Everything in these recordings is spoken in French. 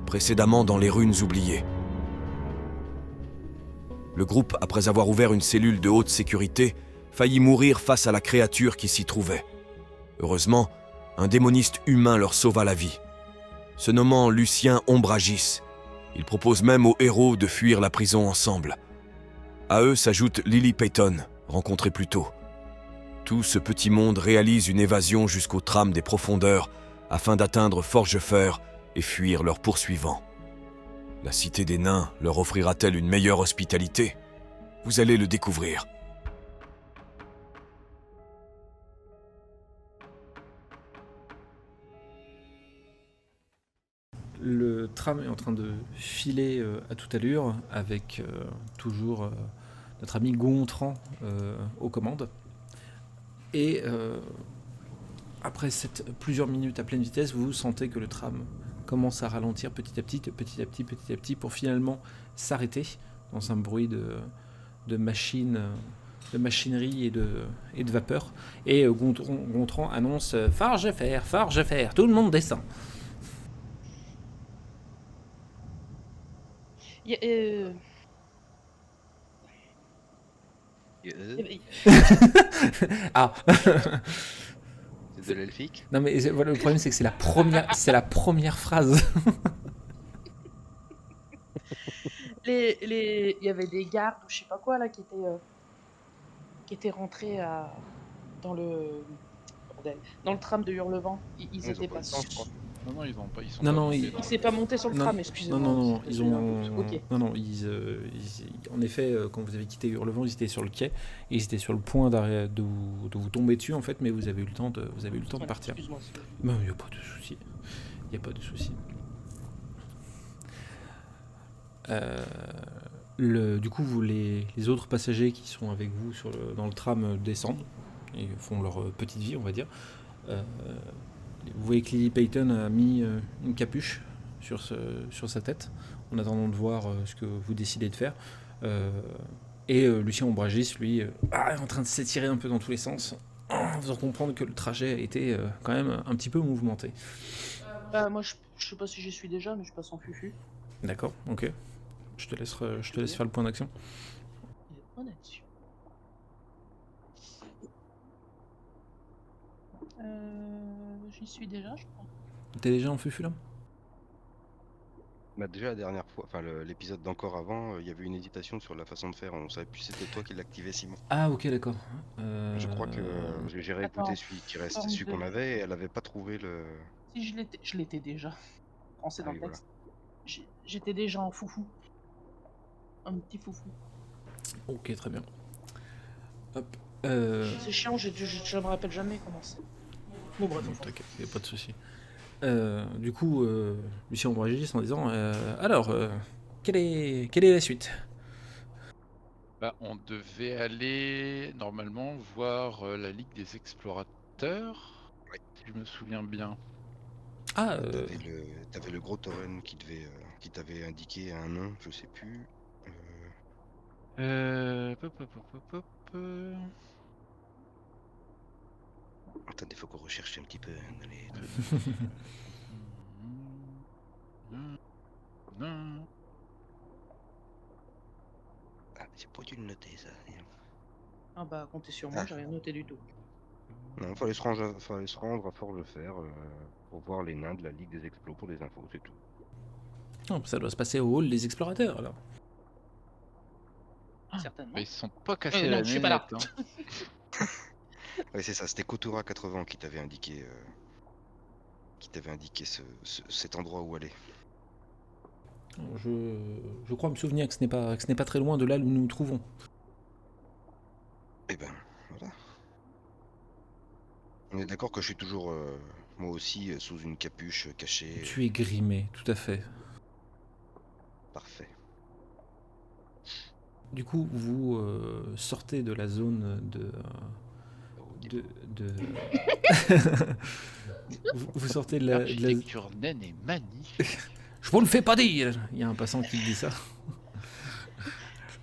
précédemment dans les runes oubliées. Le groupe, après avoir ouvert une cellule de haute sécurité, faillit mourir face à la créature qui s'y trouvait. Heureusement, un démoniste humain leur sauva la vie. Se nommant Lucien Ombragis, il propose même aux héros de fuir la prison ensemble. À eux s'ajoute Lily Payton, rencontrée plus tôt. Tout ce petit monde réalise une évasion jusqu'aux trames des profondeurs afin d'atteindre Forgefer et fuir leurs poursuivants. La cité des nains leur offrira-t-elle une meilleure hospitalité ? Vous allez le découvrir. Le tram est en train de filer à toute allure avec toujours notre ami Gontran aux commandes. Et après plusieurs minutes à pleine vitesse, vous sentez que le tram commence à ralentir petit à petit pour finalement s'arrêter dans un bruit de machinerie et de vapeur. Et Gontran annonce « Forgefer, tout le monde descend !» Ah. C'est de l'elfique. Non mais voilà, le problème c'est que c'est la première phrase. Il y avait des gardes ou je sais pas quoi là qui étaient rentrés dans le tram de Hurlevent. Ils étaient pas sûrs. Non, ils ont pas. Ils sont Non, pas non, montés, Il s'est pas monté sur le tram, excusez-moi. Non, ils ont. Ok. Non, en effet, quand vous avez quitté Hurlevent, ils étaient sur le quai et ils étaient sur le point de vous tomber dessus en fait, mais vous avez eu le temps de partir. Excuse-moi. Non, il n'y a pas de souci. Du coup, les autres passagers qui sont avec vous dans le tram descendent et font leur petite vie, on va dire. Vous voyez que Lily Payton a mis une capuche sur sa tête en attendant de voir ce que vous décidez de faire. Et Lucien Ombragis, lui, est en train de s'étirer un peu dans tous les sens, en faisant comprendre que le trajet a été quand même un petit peu mouvementé. Moi, je sais pas si j'y suis déjà, mais je passe en fufu. D'accord, ok. Je te laisse faire le point d'action. J'y suis déjà, je crois. T'es déjà en fufu là ? Bah déjà la dernière fois, enfin l'épisode d'encore avant, il y avait une hésitation sur la façon de faire. On savait plus si c'était toi qui l'activais, Simon. Ah ok, d'accord. Je crois que j'ai réécouté celui qu'on avait et elle avait pas trouvé le. Si je l'étais déjà. C'est dans le texte. Voilà. J'étais déjà en foufou. Un petit foufou. Ok, très bien. Hop. C'est chiant, je me rappelle jamais comment c'est. Bon bref, t'inquiète, y a pas de souci. Du coup, Lucien Ombragis en disant alors, quelle est la suite ? On devait aller normalement voir la Ligue des Explorateurs, si je me souviens bien. Ah, T'avais le gros Tauren qui t'avait indiqué un nom, je sais plus. Attendez, faut qu'on recherche un petit peu dans les trucs. Ah, j'ai pas dû le noter ça. Ah bah comptez sur moi, j'ai rien noté du tout. Non, fallait se rendre à Forgefer pour voir les nains de la Ligue des Explos pour des infos, c'est tout. non, ça doit se passer au hall des explorateurs alors. Certainement. Mais ils se sont pas cassés la non, je suis pas là. Ouais, c'est ça, c'était Kotura 80 qui t'avait indiqué cet endroit où aller. Je crois me souvenir que ce n'est pas très loin de là où nous nous trouvons. Eh ben, voilà. On est d'accord que je suis toujours, moi aussi, sous une capuche cachée. Tu es grimé, tout à fait. Parfait. Du coup, vous sortez de la zone vous sortez de la... L'architecture naine est magnifique. Je vous le fais pas dire. Il y a un passant qui dit ça.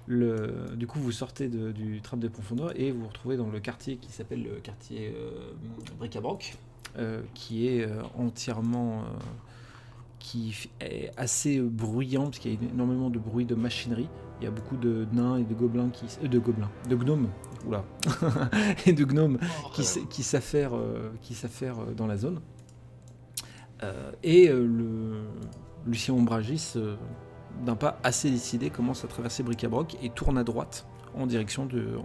Du coup, vous sortez du tram de profondeur et vous vous retrouvez dans le quartier qui s'appelle le quartier Bric-à-Broc, qui est entièrement est assez bruyant, parce qu'il y a énormément de bruit de machinerie. Il y a beaucoup de nains et de gobelins de gnomes, oula, et de gnomes qui s'affairent dans la zone. Lucien Ombragis, d'un pas assez décidé, commence à traverser Bric-à-Broc et tourne à droite en direction de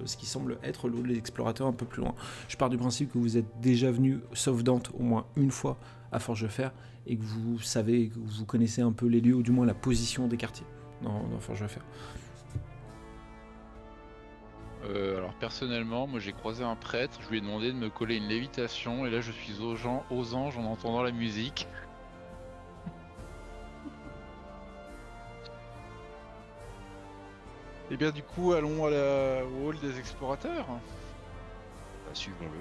ce qui semble être l'eau des explorateurs un peu plus loin. Je pars du principe que vous êtes déjà venu, sauf Dante, au moins une fois à Forge-Fer, et que vous connaissez un peu les lieux, ou du moins la position des quartiers dans Forge-Fer. Alors personnellement, moi j'ai croisé un prêtre, je lui ai demandé de me coller une lévitation, et là je suis aux anges en entendant la musique. Et bien du coup, allons au hall des explorateurs. Bah, suivons-le.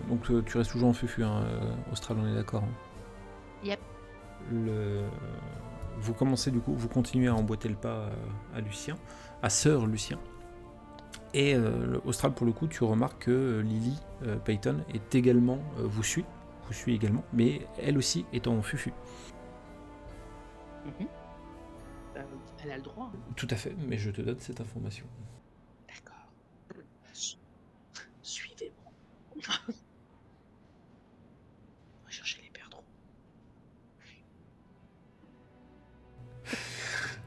Donc tu restes toujours en fufu, hein, Austral, on est d'accord, hein. Yep. Vous commencez du coup, vous continuez à emboîter le pas à Lucien, à Sir Lucien. Et Austral, pour le coup, tu remarques que Lily Payton est également, vous suit également, mais elle aussi est en fufu. Elle a le droit. Hein. Tout à fait, mais je te donne cette information. D'accord. Suivez-moi. On va chercher les perdreaux.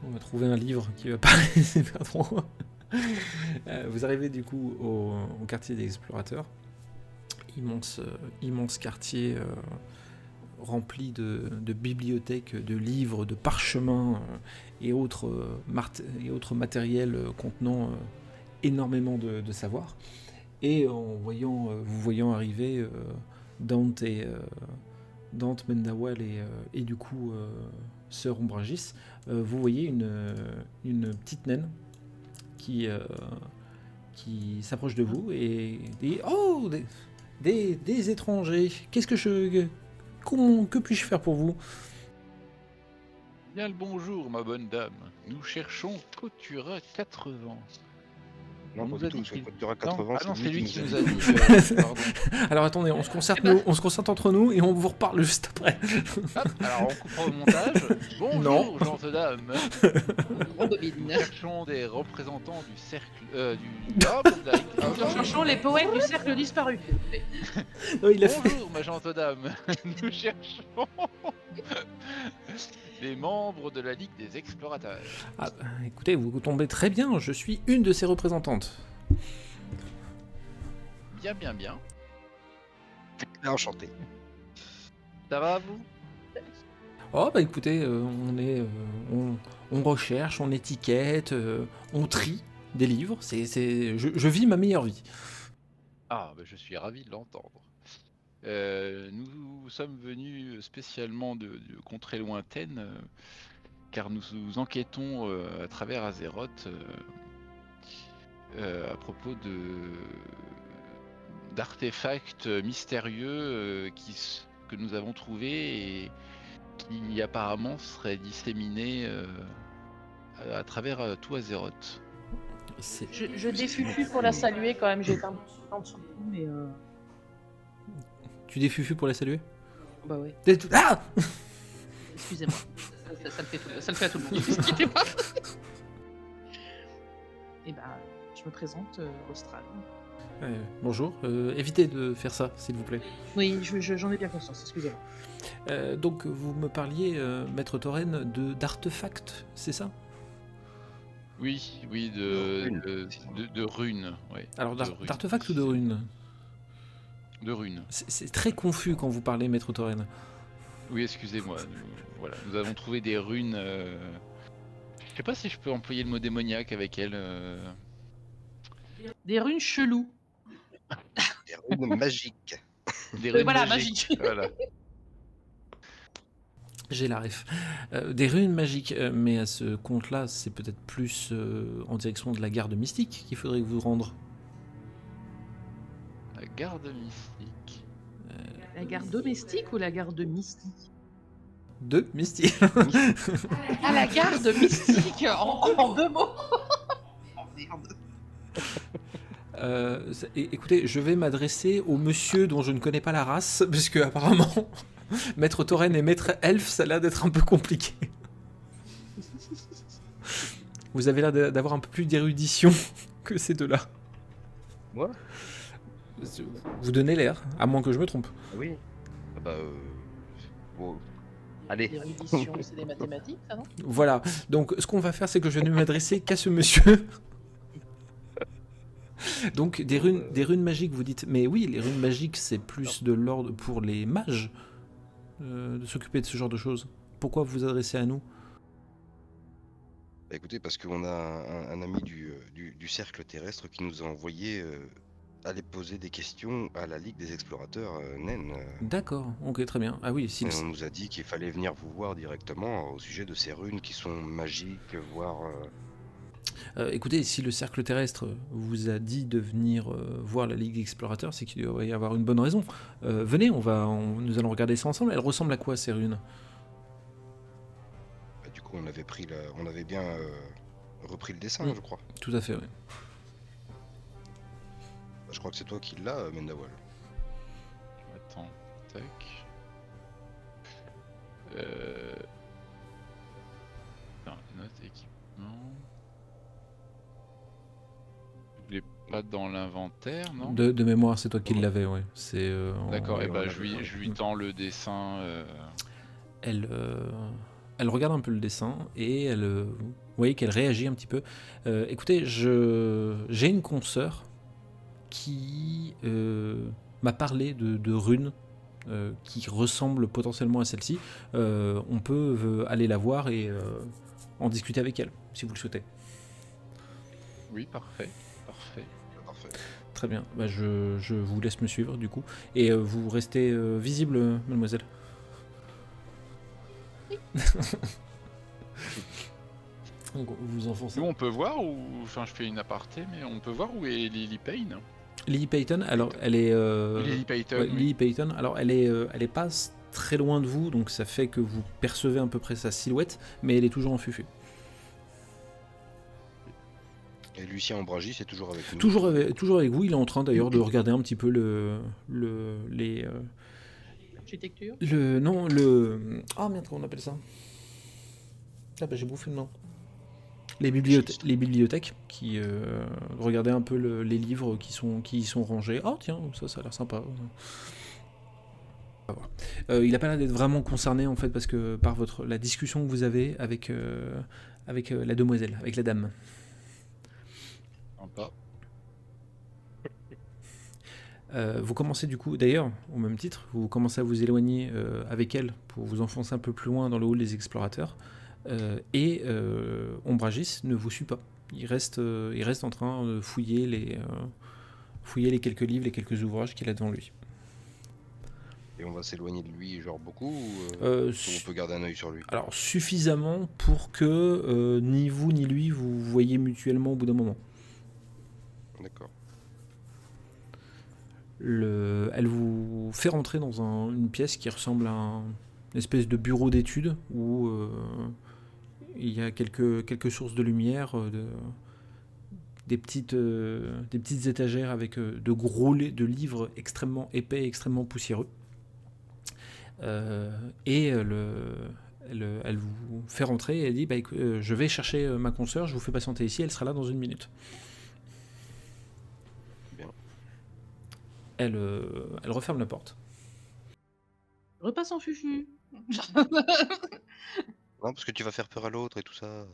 On va trouver un livre qui va parler des perdreaux. Vous arrivez du coup au quartier des explorateurs. Immense quartier rempli de bibliothèques, de livres, de parchemins et autres matériels contenant énormément de savoir. Et en vous voyant arriver, Dante, Mendawal et du coup Sir Ombragis, vous voyez une petite naine qui s'approche de vous et dit « Oh, des étrangers, que puis-je faire pour vous ?» Bien le bonjour, ma bonne dame. Nous cherchons Kotura 80. Non, On pas nous a du tout, dit parce que qu'il- Kotura 80, Ah non, c'est lui qui nous a a dit. dit. Pardon. Alors attendez, on se concerte entre nous et on vous reparle juste après. Hop, alors on coupera au montage. Bonjour, Non. gentes dames. On bobine. Nous cherchons des représentants du cercle. Ah, bon, d'accord. Nous cherchons les poètes du cercle disparu. Non, il a fait. Bonjour, ma gente dame. Nous cherchons des membres de la Ligue des Explorateurs. Ah, bah, écoutez, vous tombez très bien, je suis une de ses représentantes. Bien, bien, bien. Enchanté. Ça va, vous? Oh bah écoutez, on recherche, on étiquette, on trie des livres, je vis ma meilleure vie. Ah, bah, je suis ravi de l'entendre. Nous sommes venus spécialement de contrées lointaines, car nous enquêtons à travers Azeroth à propos d'artefacts mystérieux que nous avons trouvés et qui apparemment seraient disséminés à travers tout Azeroth. Je défufu pour la saluer quand même. J'ai été un peu en dessous de tout, mais Tu défufu pour la saluer? bah ouais. Ah Excusez-moi. Ça le fait à tout le monde. N'hésitez pas. Et bah, je me présente, Austral. Bonjour, évitez de faire ça, s'il vous plaît. Oui, j'en ai bien conscience, excusez-moi. Donc vous me parliez, Maître Tauren, d'artefacts, c'est ça? Oui, de runes. Ouais, Alors de runes. d'artefacts ou de runes? De runes. C'est très confus quand vous parlez, Maître Tauren. Oui, excusez-moi. Voilà, nous avons trouvé des runes. Je sais pas si je peux employer le mot démoniaque avec elle. Des runes cheloues. Des runes magiques. Des runes Voilà, magiques. magique. Voilà. J'ai la ref. Des runes magiques, mais à ce compte-là, c'est peut-être plus en direction de la garde mystique qu'il faudrait vous rendre. La garde mystique. La garde domestique ou la garde mystique? De mystique. Ah, la garde mystique en 2 mots. Oh merde. Écoutez, je vais m'adresser au monsieur dont je ne connais pas la race, puisque apparemment, Maître Tauren et Maître Elf, ça a l'air d'être un peu compliqué. Vous avez l'air d'avoir un peu plus d'érudition que ces deux-là. Moi? Vous donnez l'air, à moins que je me trompe. Ah oui. Ah bah, bon, allez. L'érudition, c'est des mathématiques, ça, non? Voilà, donc ce qu'on va faire, c'est que je vais ne m'adresser qu'à ce monsieur. Donc des runes magiques, vous dites. Mais oui, les runes magiques, c'est plus de l'ordre pour les mages de s'occuper de ce genre de choses. Pourquoi vous vous adressez à nous? Bah, écoutez, parce qu'on a un ami du cercle terrestre qui nous a envoyé aller poser des questions à la Ligue des explorateurs naines. D'accord, ok, très bien. Ah oui, si Et on nous a dit qu'il fallait venir vous voir directement au sujet de ces runes qui sont magiques, voire... écoutez, si le cercle terrestre vous a dit de venir voir la Ligue des explorateurs, c'est qu'il doit y avoir une bonne raison. Venez, nous allons regarder ça ensemble. Elle ressemble à quoi, ces runes? Bah, du coup, on avait bien repris le dessin, Mm. je crois. Tout à fait, oui. Bah, je crois que c'est toi qui l'as, Mendawal. Attends, tac. Attends, note équipement. Vous l'avez pas dans l'inventaire, non? De mémoire, c'est toi qui l'avais, ouais. D'accord, et ouais, bah on je lui tends le dessin. Elle regarde un peu le dessin et vous voyez qu'elle réagit un petit peu. Écoutez, j'ai une consoeur qui m'a parlé de runes qui ressemblent potentiellement à celle-ci. On peut aller la voir et en discuter avec elle, si vous le souhaitez. Oui, parfait. Parfait. Parfait. Très bien, bah, je vous laisse me suivre du coup. Et vous restez visible, mademoiselle. Donc, vous enfoncez. Nous, on peut voir où. Enfin, je fais une aparté, mais on peut voir où est Lily Payne. Lily Payton, alors elle est. Lily Payton. Ouais, Oui. Lily Payton, alors elle est pas très loin de vous, donc ça fait que vous percevez à peu près sa silhouette, mais elle est toujours en fufu. Et Lucien Ombragis, c'est toujours avec nous. Toujours avec vous, il est en train d'ailleurs de regarder un petit peu les. Architecture. Ah merde, comment on appelle ça? Ah bah j'ai bouffé le nom. Les bibliothèques qui regardaient un peu les livres qui y sont rangés. Oh tiens, ça a l'air sympa. Il n'a pas l'air d'être vraiment concerné en fait parce que par la discussion que vous avez avec la demoiselle, avec la dame. Sympa. Vous commencez du coup, d'ailleurs, au même titre, vous commencez à vous éloigner avec elle pour vous enfoncer un peu plus loin dans le hall des explorateurs. Et Ombragis ne vous suit pas. Il reste en train de fouiller les quelques livres, les quelques ouvrages qu'il a devant lui. Et on va s'éloigner de lui, genre beaucoup, ou Euh, on peut garder un œil sur lui? Alors suffisamment pour que ni vous ni lui vous voyez mutuellement au bout d'un moment. D'accord. Elle vous fait rentrer dans une pièce qui ressemble à une espèce de bureau d'études où il y a quelques sources de lumière, des petites étagères avec de gros de livres extrêmement épais, extrêmement poussiéreux. Et elle vous fait rentrer et elle dit bah, je vais chercher ma consoeur, je vous fais patienter ici, elle sera là dans 1 minute. Bien. Elle referme la porte. Repasse en fufu. Non, parce que tu vas faire peur à l'autre et tout ça.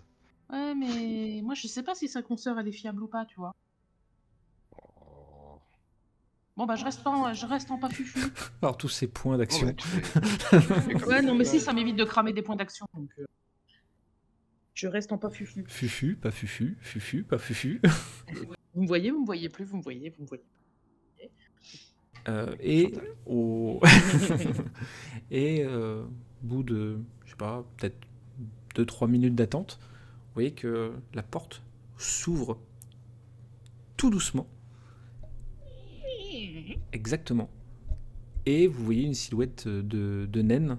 Ouais, mais moi je sais pas si sa consoeur elle est fiable ou pas, tu vois. Oh. Bon bah je reste en pas fufu. Alors tous ces points Non, d'action. mais tu fais comme Ouais, tu non veux, mais si hein. ça m'évite de cramer des points d'action. Donc je reste en pas fufu. Fufu, pas fufu, fufu, pas fufu. Vous me voyez plus, vous me voyez. Et au bout de, je sais pas, peut-être 2-3 minutes d'attente, vous voyez que la porte s'ouvre tout doucement. Exactement. Et vous voyez une silhouette de naine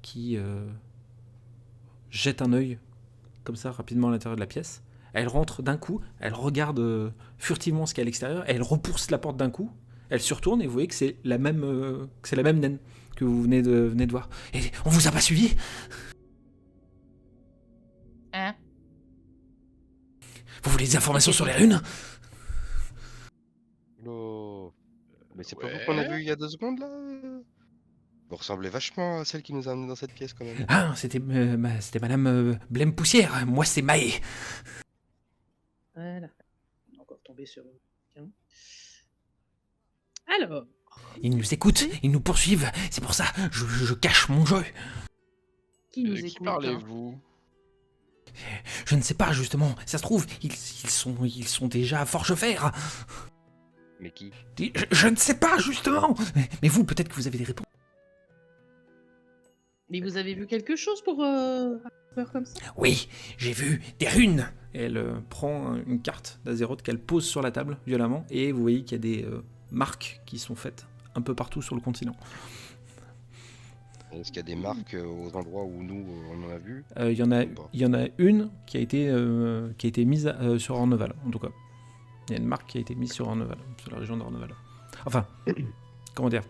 qui jette un œil comme ça rapidement à l'intérieur de la pièce. Elle rentre d'un coup, elle regarde furtivement ce qu'il y a à l'extérieur, elle repousse la porte d'un coup, elle se retourne et vous voyez que c'est la même naine que vous venez de voir. Et on vous a pas suivi ? Hein? Vous voulez des informations sur les runes ? Oh. Mais c'est pas Ouais. vous qu'on a vu il y a 2 secondes là Vous ressemblez vachement à celle qui nous a amenés dans cette pièce quand même. Ah, c'était Madame Blême Poussière, moi c'est Maë. Voilà. On est encore tombé sur quelqu'un. Alors, Ils nous écoutent, ils nous poursuivent, c'est pour ça, je cache mon jeu. qui nous De qui écoute? parlez-vous? Je ne sais pas justement, ça se trouve, ils sont déjà à Forgefer. Mais qui Je ne sais pas justement. Mais vous, peut-être que vous avez des réponses. Mais vous avez vu quelque chose pour faire comme ça? Oui, j'ai vu des runes. Elle prend une carte d'Azeroth qu'elle pose sur la table violemment et vous voyez qu'il y a des marques qui sont faites un peu partout sur le continent. Est-ce qu'il y a des marques aux endroits où nous on en a vu Il y en a une qui a été mise sur Orneval, en tout cas. Il y a une marque qui a été mise sur Orneval, sur la région d'Orneval. Enfin, comment dire,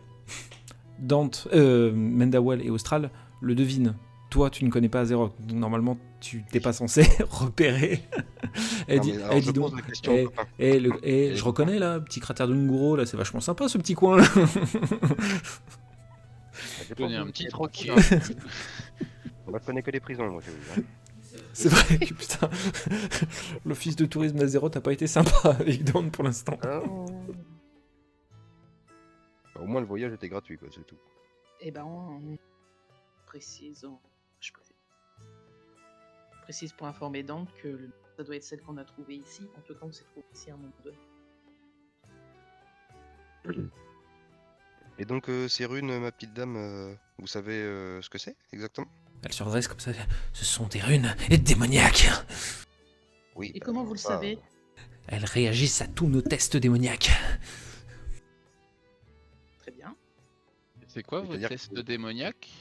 Dante, Mendawal et Austral le devinent. Toi, tu ne connais pas Azeroth, donc normalement, tu n'es pas censé repérer. Elle dit donc, je reconnais là, petit cratère de Nguro, là, c'est vachement sympa ce petit coin là. Donnez un petit troquet. Moi je connais que les prisons, moi je vous dis. C'est vrai que putain, l'office de tourisme d'Azeroth n'a pas été sympa avec Dante pour l'instant. Au moins le voyage était gratuit, quoi, c'est tout. Eh ben, je précise pour informer Dante que ça doit être celle qu'on a trouvée ici. En tout cas, on s'est trouvé ici à un moment donné. Et donc ces runes, ma petite dame, vous savez ce que c'est exactement? Elle se redresse comme ça. Ce sont des runes démoniaques. Oui. Et comment vous le savez? Elles réagissent à tous nos tests démoniaques. Très bien. C'est quoi vos C'est-à-dire tests démoniaques?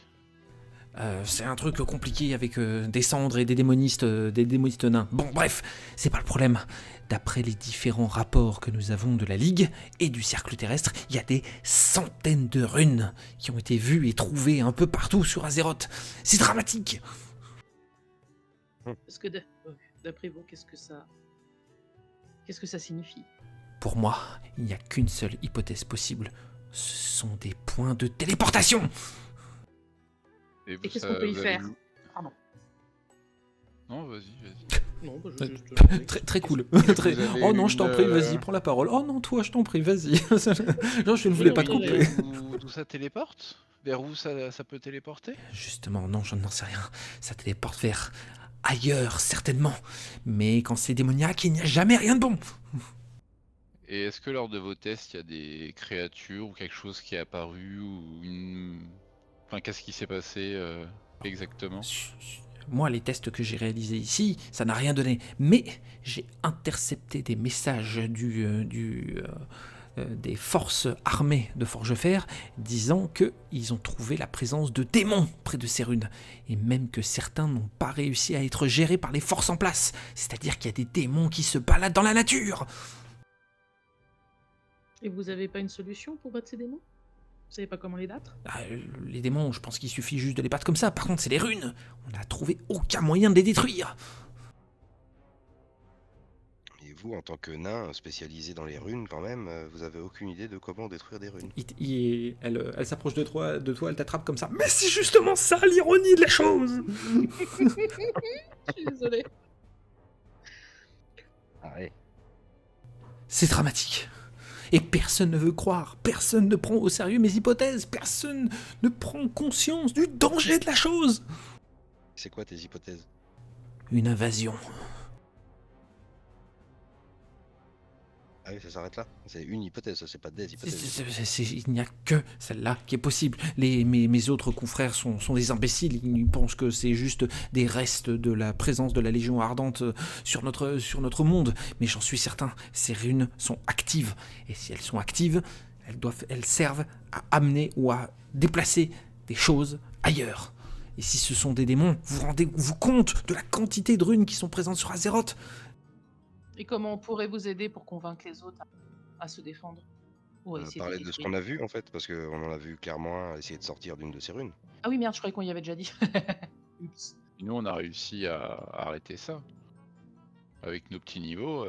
C'est un truc compliqué avec des cendres et des démonistes nains. Bon, bref, c'est pas le problème. D'après les différents rapports que nous avons de la Ligue et du Cercle Terrestre, il y a des centaines de runes qui ont été vues et trouvées un peu partout sur Azeroth. C'est dramatique. Parce que d'après vous, qu'est-ce que ça signifie? Pour moi, il n'y a qu'une seule hypothèse possible. Ce sont des points de téléportation. Et qu'est-ce qu'on peut y faire? Pardon. Non, vas-y. Non, bah, Très cool. Vous Oh non, avez je t'en prie, vas-y, prends la parole. Oh non, toi, je t'en prie, vas-y. Genre, je ne voulais pas te couper. D'où ça téléporte? Vers où ça peut téléporter? Justement, non, je n'en sais rien. Ça téléporte vers ailleurs, certainement. Mais quand c'est démoniaque, il n'y a jamais rien de bon. Et est-ce que lors de vos tests, il y a des créatures ou quelque chose qui est apparu ou Enfin, qu'est-ce qui s'est passé exactement? Moi, les tests que j'ai réalisés ici, ça n'a rien donné. Mais j'ai intercepté des messages des forces armées de Forgefer disant qu'ils ont trouvé la présence de démons près de ces runes. Et même que certains n'ont pas réussi à être gérés par les forces en place. C'est-à-dire qu'il y a des démons qui se baladent dans la nature. Et vous avez pas une solution pour battre ces démons? Vous savez pas comment les battre? Les démons, je pense qu'il suffit juste de les battre comme ça. Par contre, c'est les runes. On n'a trouvé aucun moyen de les détruire. Et vous, en tant que nain spécialisé dans les runes, quand même, vous avez aucune idée de comment détruire des runes? Elle s'approche de toi, elle t'attrape comme ça. Mais c'est justement ça l'ironie de la chose. Je suis désolée. Ah ouais. C'est dramatique. Et personne ne veut croire, personne ne prend au sérieux mes hypothèses, personne ne prend conscience du danger de la chose. C'est quoi tes hypothèses? Une invasion. Ah oui, ça s'arrête là? C'est une hypothèse, ça, c'est pas des hypothèses. Il n'y a que celle-là qui est possible. Mes autres confrères sont des imbéciles, ils pensent que c'est juste des restes de la présence de la Légion Ardente sur notre monde. Mais j'en suis certain, ces runes sont actives. Et si elles sont actives, elles servent à amener ou à déplacer des choses ailleurs. Et si ce sont des démons, vous rendez-vous compte de la quantité de runes qui sont présentes sur Azeroth? Et comment on pourrait vous aider pour convaincre les autres à se défendre? Ou à essayer Parler de ce d'éviter? qu'on a vu en fait, parce qu'on en a vu clairement essayer de sortir d'une de ces runes. Ah oui, merde, je croyais qu'on y avait déjà dit. Oups. Nous, on a réussi à arrêter ça. Avec nos petits niveaux.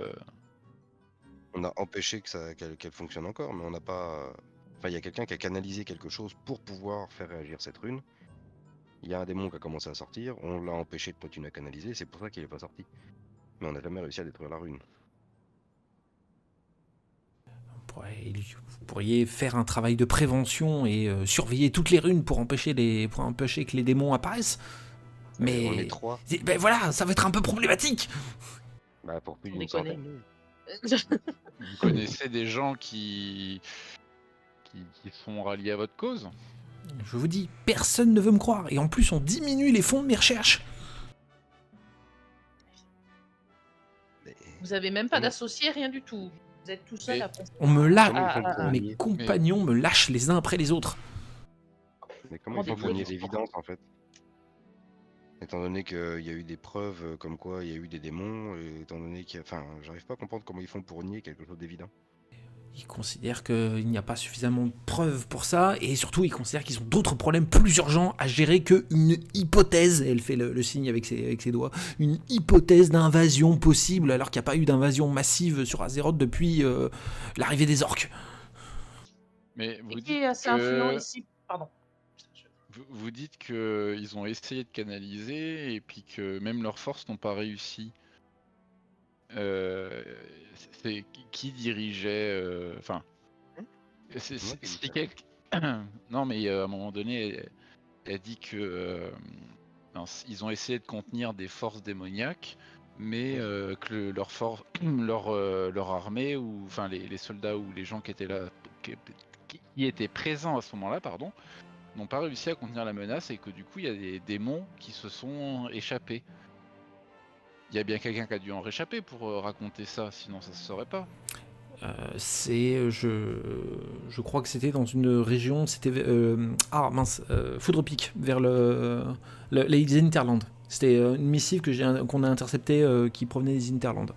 On a empêché qu'elle fonctionne encore, mais on n'a pas. Enfin, il y a quelqu'un qui a canalisé quelque chose pour pouvoir faire réagir cette rune. Il y a un démon qui a commencé à sortir, on l'a empêché de continuer à canaliser, c'est pour ça qu'il est pas sorti. Mais on n'a jamais réussi à détruire la rune. Vous pourriez faire un travail de prévention et surveiller toutes les runes pour empêcher que les démons apparaissent. Mais On est 3. Ben voilà, ça va être un peu problématique. Bah, pour plus On d'une déconne. centaine. Vous connaissez des gens qui sont ralliés à votre cause? Je vous dis, personne ne veut me croire. Et en plus, on diminue les fonds de mes recherches. Mais... Vous avez même pas Comment- d'associés, rien du tout. Vous êtes tout seul Mais- à penser. On me lâche. Comment ils font pour Mes nier compagnons me lâchent les uns après les autres. Mais comment ils font pour Rendez-vous. nier l'évidence en fait? Étant donné qu'il y a eu des preuves comme quoi il y a eu des démons, et étant donné qu'il y a... Enfin, j'arrive pas à comprendre comment ils font pour nier quelque chose d'évident. Ils considèrent qu'il n'y a pas suffisamment de preuves pour ça, et surtout ils considèrent qu'ils ont d'autres problèmes plus urgents à gérer qu'une hypothèse, elle fait le signe avec ses doigts, une hypothèse d'invasion possible, alors qu'il n'y a pas eu d'invasion massive sur Azeroth depuis l'arrivée des orques. Mais vous Et qui dites est assez que- influent ici? Pardon. Vous dites qu'ils ont essayé de canaliser et puis que même leurs forces n'ont pas réussi. C'est qui dirigeait. Enfin. C'est moi qui ai dit si ça. quelqu'un- Non, mais à un moment donné, elle dit que. Non, ils ont essayé de contenir des forces démoniaques, mais que leur armée, ou enfin les soldats ou les gens qui étaient là, qui étaient présents à ce moment-là, pardon, n'ont pas réussi à contenir la menace et que du coup il y a des démons qui se sont échappés. Il y a bien quelqu'un qui a dû en réchapper pour raconter ça, sinon ça se saurait pas. Je crois que c'était dans une région, c'était Foudrepic, vers les Hinterlands. C'était une missive qu'on a interceptée qui provenait des Hinterlands.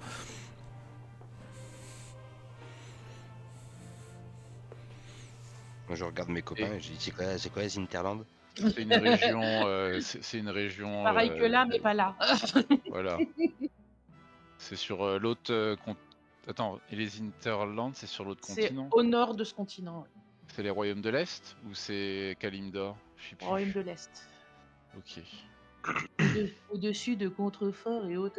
Moi, je regarde mes copains et je dis c'est quoi les Hinterlands? C'est une région. C'est une région. Pareil que là, mais pas là. Voilà. C'est sur l'autre. Attends, et les Hinterlands, c'est sur l'autre C'est continent? au nord de ce continent. C'est les royaumes de l'Est ou c'est Kalimdor? Je sais plus. Royaume de l'Est. Ok. Au-dessus de contreforts et haute.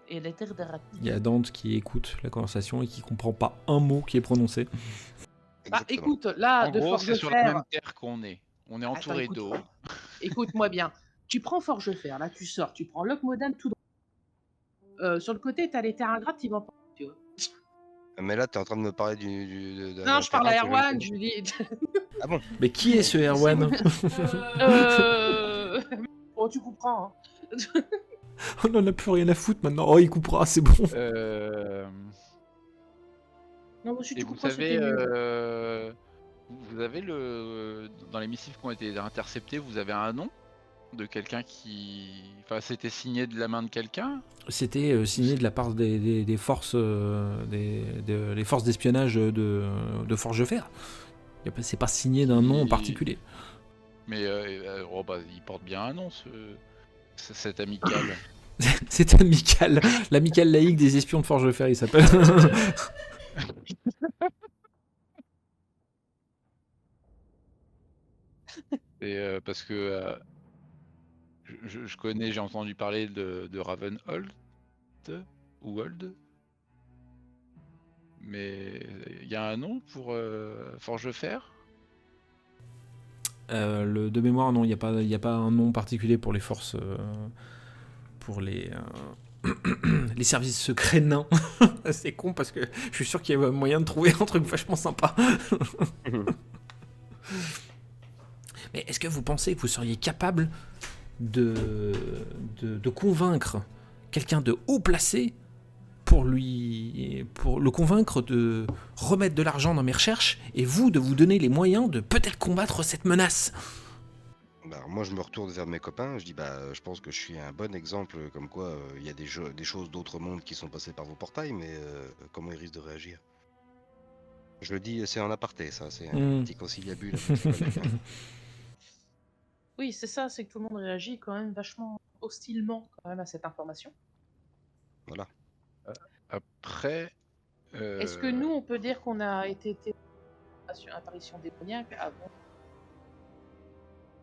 Et la terre d'Arabie. Il y a Dante qui écoute la conversation et qui comprend pas un mot qui est prononcé. Bah Exactement. écoute, là, En de gros, c'est sur la Forgefer, même terre qu'on est. On est entouré écoute. d'eau. écoute-moi bien. Tu prends Forgefer, là tu sors, tu prends Lockmodam tout droit. Sur le côté, t'as les terres ingrates, tu vas pas. Tu vois. Mais là, t'es en train de me parler Non, je parle à terrain que Erwan, je- je lui dis. Ah bon? Mais qui est ce Erwan? Bon, tu comprends. Hein. On en a plus rien à foutre maintenant. Oh, il coupera, c'est bon. Non, moi, si Et tu vous comprends, savez, c'était nul. vous avez dans les missives qui ont été interceptés, vous avez un nom de quelqu'un qui, enfin, c'était signé de la main de quelqu'un? C'était signé de la part des forces, les forces d'espionnage de Forgefer. C'est pas signé d'un nom en particulier. Mais il porte bien un nom, cet amical. C'est amical, l'amical laïque des espions de Forgefer, il s'appelle. Et parce que je connais, j'ai entendu parler de Ravenhold ou Hold, mais il y a un nom pour Forgefer? De mémoire, non, il n'y a pas un nom particulier pour les forces, pour les services secrets nains. C'est con parce que je suis sûr qu'il y a moyen de trouver un truc vachement sympa. Mais est-ce que vous pensez que vous seriez capable de convaincre quelqu'un de haut placé pour le convaincre de remettre de l'argent dans mes recherches et vous de vous donner les moyens de peut-être combattre cette menace? Bah, moi, je me retourne vers mes copains, je dis je pense que je suis un bon exemple, comme quoi il y a des choses d'autres mondes qui sont passées par vos portails, mais comment ils risquent de réagir? Je le dis, c'est en aparté, ça, c'est un Hmm. petit conciliabule avec les collègues, hein. Oui, c'est ça, c'est que tout le monde réagit quand même vachement hostilement quand même à cette information. Voilà. Après, Est-ce que nous, on peut dire qu'on a été témoin d'une apparition démoniaque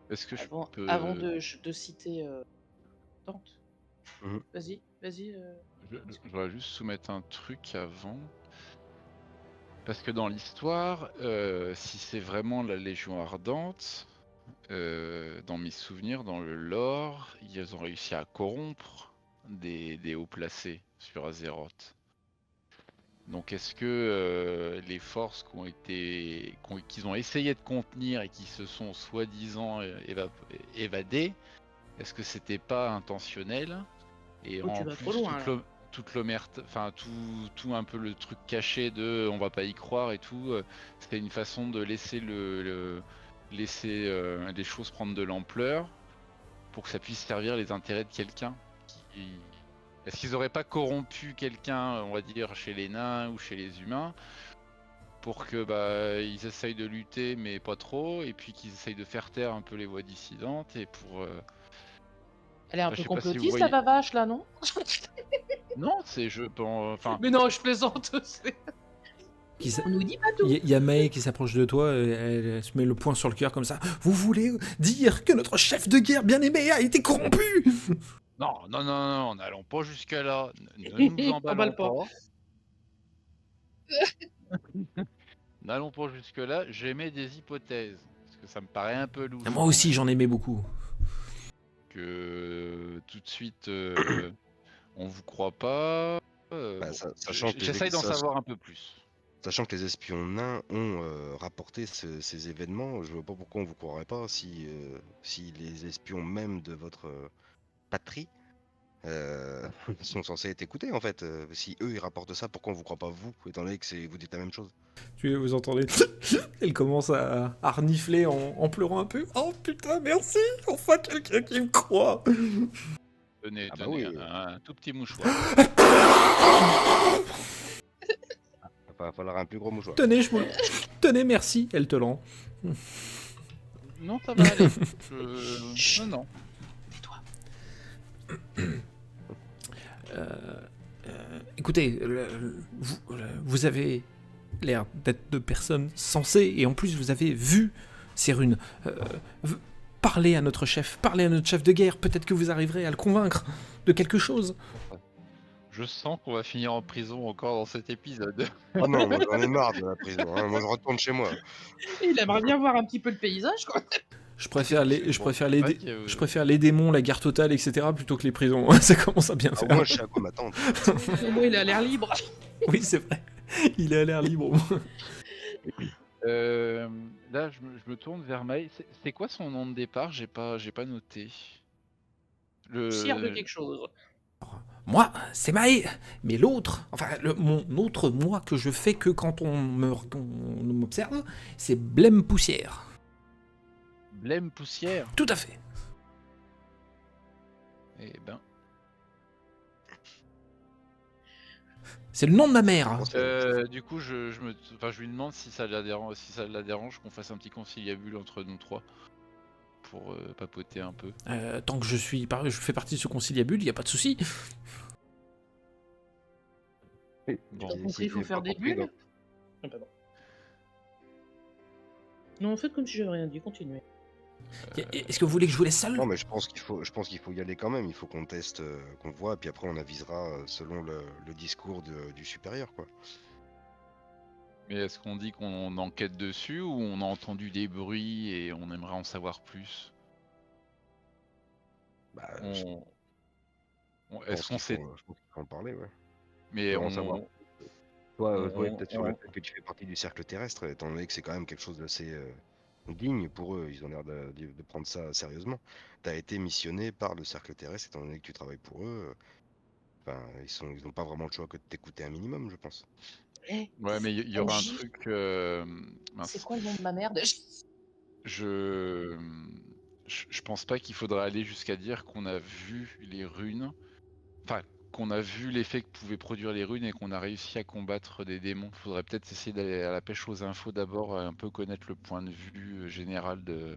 est-ce que je avant peux... de citer Dante? Mhm. Vas-y, vas-y. Je voudrais juste soumettre un truc avant. Parce que dans l'histoire, si c'est vraiment la Légion Ardente, dans mes souvenirs, dans le lore, ils ont réussi à corrompre des hauts placés sur Azeroth. Donc est-ce que les forces qu'ils ont essayé de contenir et qui se sont soi-disant évadées, est-ce que c'était pas intentionnel? Et Oh, tu en vas trop plus, loin, là. toute l'omerte, enfin tout un peu le truc caché de on va pas y croire et tout, c'était une façon de laisser laisser les choses prendre de l'ampleur pour que ça puisse servir les intérêts de quelqu'un. Est-ce qu'ils auraient pas corrompu quelqu'un, on va dire, chez les nains ou chez les humains, pour que ils essayent de lutter mais pas trop, et puis qu'ils essayent de faire taire un peu les voix dissidentes et pour Elle est un je peu sais pas si vous complotiste, la voyez. vavache, là, non? Non, c'est je pense, enfin. Mais non, je plaisante. On nous dit pas tout. Il y a May qui s'approche de toi, elle se met le poing sur le cœur comme ça. Vous voulez dire que notre chef de guerre bien-aimé a été corrompu? Non, n'allons pas jusqu'à là. Ne nous emballons Emballe pas. N'allons pas jusque là. J'émets des hypothèses parce que ça me paraît un peu louche. Moi quand aussi, même. j'en aimais beaucoup. Que tout de suite, on vous croit pas. Bon, Sachant que j'essaye d'en savoir un peu plus. sachant que les espions nains ont rapporté ces événements, je vois pas pourquoi on vous croirait pas si les espions même de votre patrie sont censés être écoutés en fait. Si eux ils rapportent ça, pourquoi on vous croit pas vous, étant donné que vous dites la même chose? Vous entendez? Elle commence à renifler en pleurant un peu. Oh putain, merci! Enfin quelqu'un qui me croit! Tenez, Ah bah oui. un tout petit mouchoir. Va falloir un plus gros mouchoir. Tenez, merci, elle te rend. Non, ça va aller. Non. Écoutez, vous avez l'air d'être de personnes sensées, et en plus vous avez vu ces runes. Parlez à notre chef de guerre, peut-être que vous arriverez à le convaincre de quelque chose. Je sens qu'on va finir en prison encore dans cet épisode. Ah non, moi j'en ai marre de la prison, hein. Moi je retourne chez moi. Il aimerait bien voir un petit peu le paysage, quoi. Je préfère vrai les démons, la guerre totale, etc. plutôt que les prisons. Ça commence à bien Ah, faire. moi je sais à quoi m'attendre. Au moins, il a l'air libre. Oui, c'est vrai. Il a l'air libre. Là, je me tourne vers Maï. C'est quoi son nom de départ? J'ai pas noté. Fier de quelque chose. Moi, c'est Maë, mais l'autre, mon autre moi que je fais que quand on m'observe, c'est Blême Poussière. Blême Poussière. Tout à fait. Eh ben. C'est le nom de ma mère. Hein. Du coup, je lui demande si ça la dérange qu'on fasse un petit conciliabule entre nous trois pour papoter un peu. Tant que je fais partie de ce conciliabule, il n'y a pas de souci. Bon. T'as compris, il faut faire des bulles. Ah, pardon. Non, faites comme si j'avais rien dit, continuez. Est-ce que vous voulez que je vous laisse seul? Non, mais je pense qu'il faut y aller quand même. Il faut qu'on teste, qu'on voit, et puis après on avisera selon le discours du supérieur, quoi. Mais est-ce qu'on dit qu'on enquête dessus ou on a entendu des bruits et on aimerait en savoir plus? Est-ce qu'on sait? Je pense qu'il faut en parler, ouais. Mais en savoir. Toi, peut-être sur le fait que tu fais partie du cercle terrestre, étant donné que c'est quand même quelque chose d'assez digne pour eux, ils ont l'air de prendre ça sérieusement. Tu as été missionné par le cercle terrestre, étant donné que tu travailles pour eux. Ils n'ont pas vraiment le choix que de t'écouter un minimum, je pense. Ouais, mais il y aura un truc. C'est quoi le nom de ma mère déjà? je pense pas qu'il faudrait aller jusqu'à dire qu'on a vu les runes. Enfin, qu'on a vu l'effet que pouvaient produire les runes et qu'on a réussi à combattre des démons. Faudrait peut-être essayer d'aller à la pêche aux infos d'abord, un peu connaître le point de vue général des Non, moi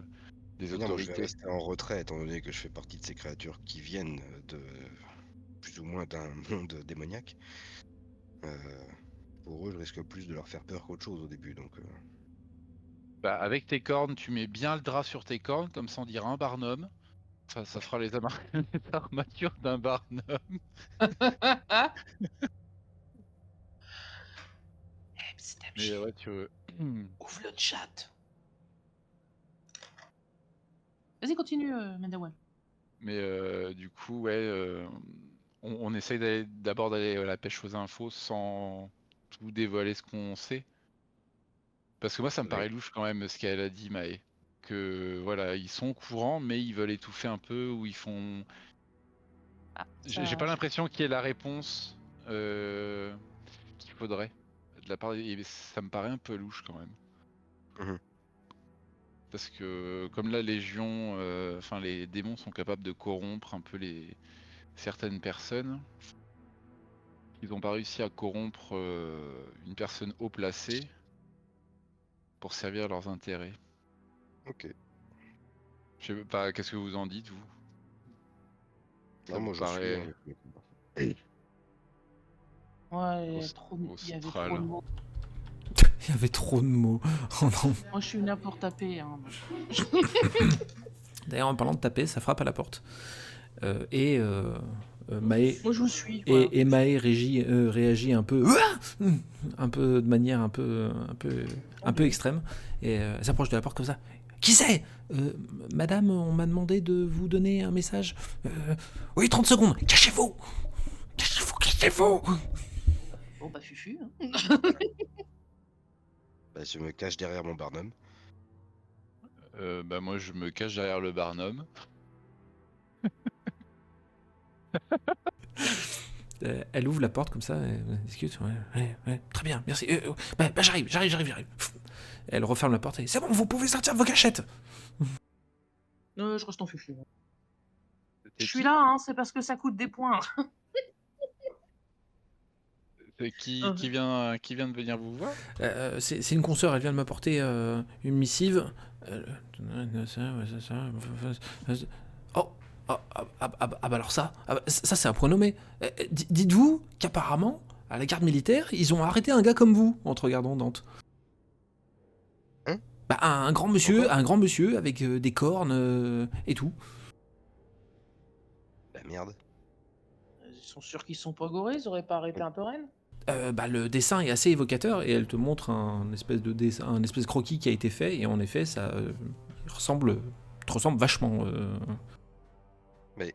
je vais autorités. rester en retrait étant donné que je fais partie de ces créatures qui viennent de plus ou moins d'un monde démoniaque. Pour eux, je risque plus de leur faire peur qu'autre chose au début, donc Bah, avec tes cornes, tu mets bien le drap sur tes cornes, comme ça on dirait un barnum. Ça fera les, les armatures d'un barnum. Petit Mais MJ, ouais, tu veux. ouvre le chat. Vas-y, continue, Mendawan. Mais du coup, ouais, on essaye d'abord d'aller à la pêche aux infos sans tout dévoiler ce qu'on sait. Parce que moi, ça me oui. paraît louche quand même ce qu'elle a dit, Maë. Que voilà, ils sont au courant, mais ils veulent étouffer un peu, ou ils font. Ah, J'ai pas l'impression qu'il y ait la réponse qu'il faudrait de la part. Et ça me paraît un peu louche quand même. Mhm. Parce que comme la Légion, enfin les démons sont capables de corrompre un peu certaines personnes. Ils n'ont pas réussi à corrompre une personne haut placée pour servir leurs intérêts. Ok. Je sais pas, qu'est-ce que vous en dites, vous? Ça Non, vous moi je suis. paraît Ouais, il y avait trop de austral? mots. Il y avait trop de mots. Oh non. Moi, je suis là pour taper. Hein. D'ailleurs, en parlant de taper, ça frappe à la porte. Maë Moi, je vous suis. Voilà. et Maë réagit un peu de manière un peu extrême, et elle s'approche de la porte comme ça. Qui c'est Madame, on m'a demandé de vous donner un message. Oui, 30 secondes. Cachez-vous. Cachez-vous. Bon, bah, fufu. Hein. Bah, je me cache derrière mon Barnum. Bah moi je me cache derrière le Barnum. Elle ouvre la porte comme ça, elle discute. Ouais, très bien, merci. J'arrive. Elle referme la porte et c'est bon, vous pouvez sortir de vos cachettes. Je reste en fufu. C'est Je suis qui? là, hein, c'est parce que ça coûte des points. C'est qui vient de venir vous voir? C'est une consoeur, elle vient de m'apporter une missive. Oh, bah alors ça c'est un point nommé. Dites-vous qu'apparemment, à la garde militaire, ils ont arrêté un gars comme vous, en te regardant, Dante. Hein? Bah, un grand monsieur avec des cornes et tout. Bah merde. Ils sont sûrs qu'ils sont pas gorés, ils auraient pas arrêté un peu Rennes. Bah, le dessin est assez évocateur et elle te montre un espèce de dessin, un espèce de croquis qui a été fait et en effet ça te ressemble vachement. Mais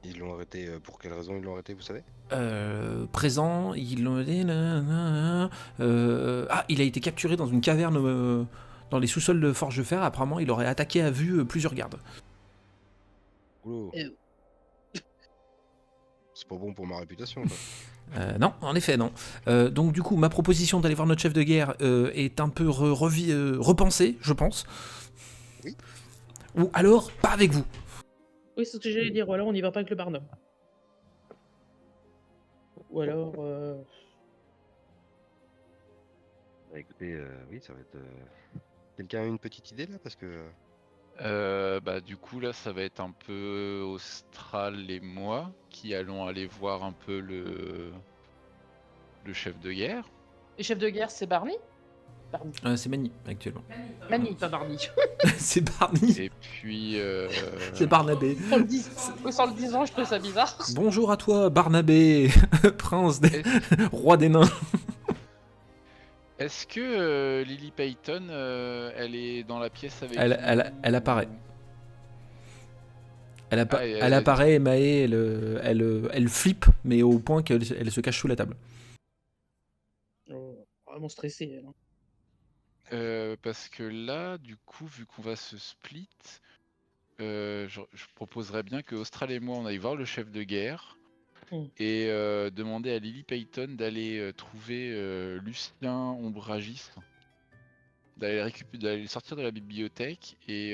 ils l'ont arrêté pour quelle raison ils l'ont arrêté, vous savez? Présent, ils l'ont dit. Il a été capturé dans une caverne dans les sous-sols de Forge de Fer. Apparemment, il aurait attaqué à vue plusieurs gardes. Oula. Euh. C'est pas bon pour ma réputation, quoi. Non, en effet, non. Donc du coup, ma proposition d'aller voir notre chef de guerre est un peu repensée, je pense. Oui. Ou alors, pas avec vous. Oui, c'est ce que j'allais dire. Ou alors, on n'y va pas avec le Barnum. Ou alors. Bah écoutez, oui, ça va être. Quelqu'un a une petite idée là? Parce que. Bah du coup là ça va être un peu Austral et moi qui allons aller voir un peu le chef de guerre. Les chefs de guerre, c'est Barney. C'est Manny, actuellement. Manny, pas Barney. C'est Barney. Et puis C'est Barnabé. Sans le disant, je trouve ça bizarre. Bonjour à toi, Barnabé, roi des nains. Est-ce que Lily Payton elle est dans la pièce avec Elle apparaît. Elle apparaît et Maë, elle flippe, mais au point qu'elle se cache sous la table. Vraiment stressée, elle. Parce que là, du coup, vu qu'on va se split, je proposerais bien que Austral et moi on aille voir le chef de guerre et demander à Lily Payton d'aller trouver Lucien Ombragis, d'aller le sortir de la bibliothèque et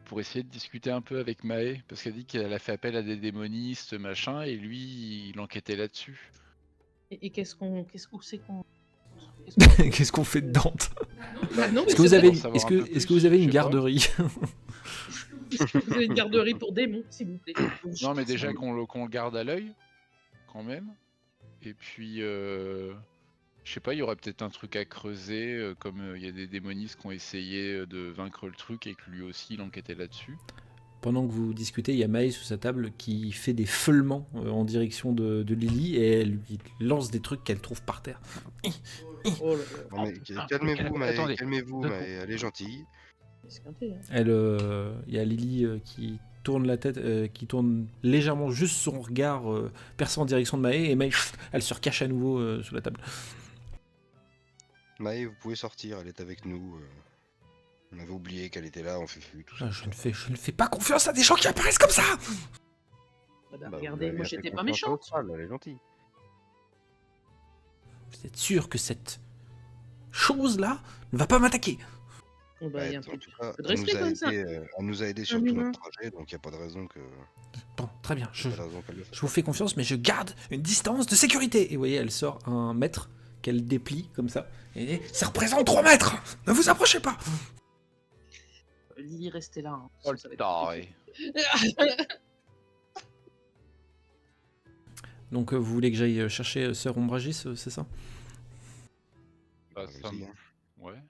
pour essayer de discuter un peu avec Mae, parce qu'elle dit qu'elle a fait appel à des démonistes, machin, et lui, il enquêtait là-dessus. Et qu'est-ce qu'on. Où c'est qu'on. Qu'est-ce qu'on fait de Dante? Bah non, mais Est-ce que vous c'est avez, vrai. est-ce que vous avez une garderie? Est-ce que vous avez une garderie pour démons, s'il vous plaît? Non, mais déjà qu'on le garde à l'œil, quand même. Et puis, je sais pas, il y aurait peut-être un truc à creuser, comme il y a des démonistes qui ont essayé de vaincre le truc et que lui aussi il enquêtait là-dessus. Pendant que vous discutez, il y a Maë sous sa table qui fait des feulements en direction de Lily et elle lui lance des trucs qu'elle trouve par terre. Oh là là. Non, mais calmez-vous, Maë, attendez. calmez-vous, Maë, elle est gentille. Esquinté, hein. Elle, il y a Lily qui tourne la tête, qui tourne légèrement juste son regard perçant en direction de Maë et Maë, elle se recache à nouveau sous la table. Maë, vous pouvez sortir, elle est avec nous. On avait oublié qu'elle était là en fufu, tout ça. Ah, je ne fais pas confiance à des gens qui apparaissent comme ça. Bah, Bah, regardez, vous moi avez j'étais fait pas confiance à méchante. Austral, elle est gentille. Vous êtes sûr que cette chose-là ne va pas m'attaquer? Bon, bah, Ouais, y a un en peu tout cas, de respect comme ça. elle nous a aidé sur Un tout humain. notre trajet, donc il n'y a pas de raison que. Bon, très bien, Pas de raison qu'elle le fasse. je vous fais confiance, mais je garde une distance de sécurité. Et vous voyez, elle sort un mètre qu'elle déplie comme ça. Et ça représente 3 mètres. Ne vous approchez pas. Lily, restez là. Hein. Oh, Ça va le être taré. Donc vous voulez que j'aille chercher Sœur Ombragis, c'est ça? Bah, Ah, ça vas-y, me- hein. Ouais.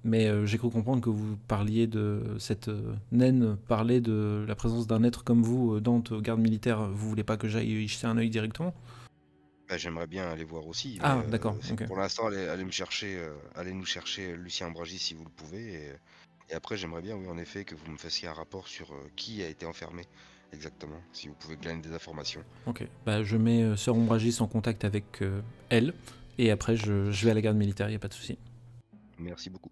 Mais j'ai cru comprendre que vous parliez de cette naine, parlait de la présence d'un être comme vous, Dante, garde militaire. Vous voulez pas que j'aille y jeter un œil directement? Bah, j'aimerais bien aller voir aussi. Ah, mais, d'accord, ok. Pour l'instant, allez nous chercher Lucien Bragi si vous le pouvez. Et après, j'aimerais bien, oui, en effet, que vous me fassiez un rapport sur qui a été enfermé exactement, si vous pouvez glaner des informations. Ok, bah, je mets Sœur Ombragis en contact avec elle, et après je vais à la garde militaire, y a pas de souci. Merci beaucoup.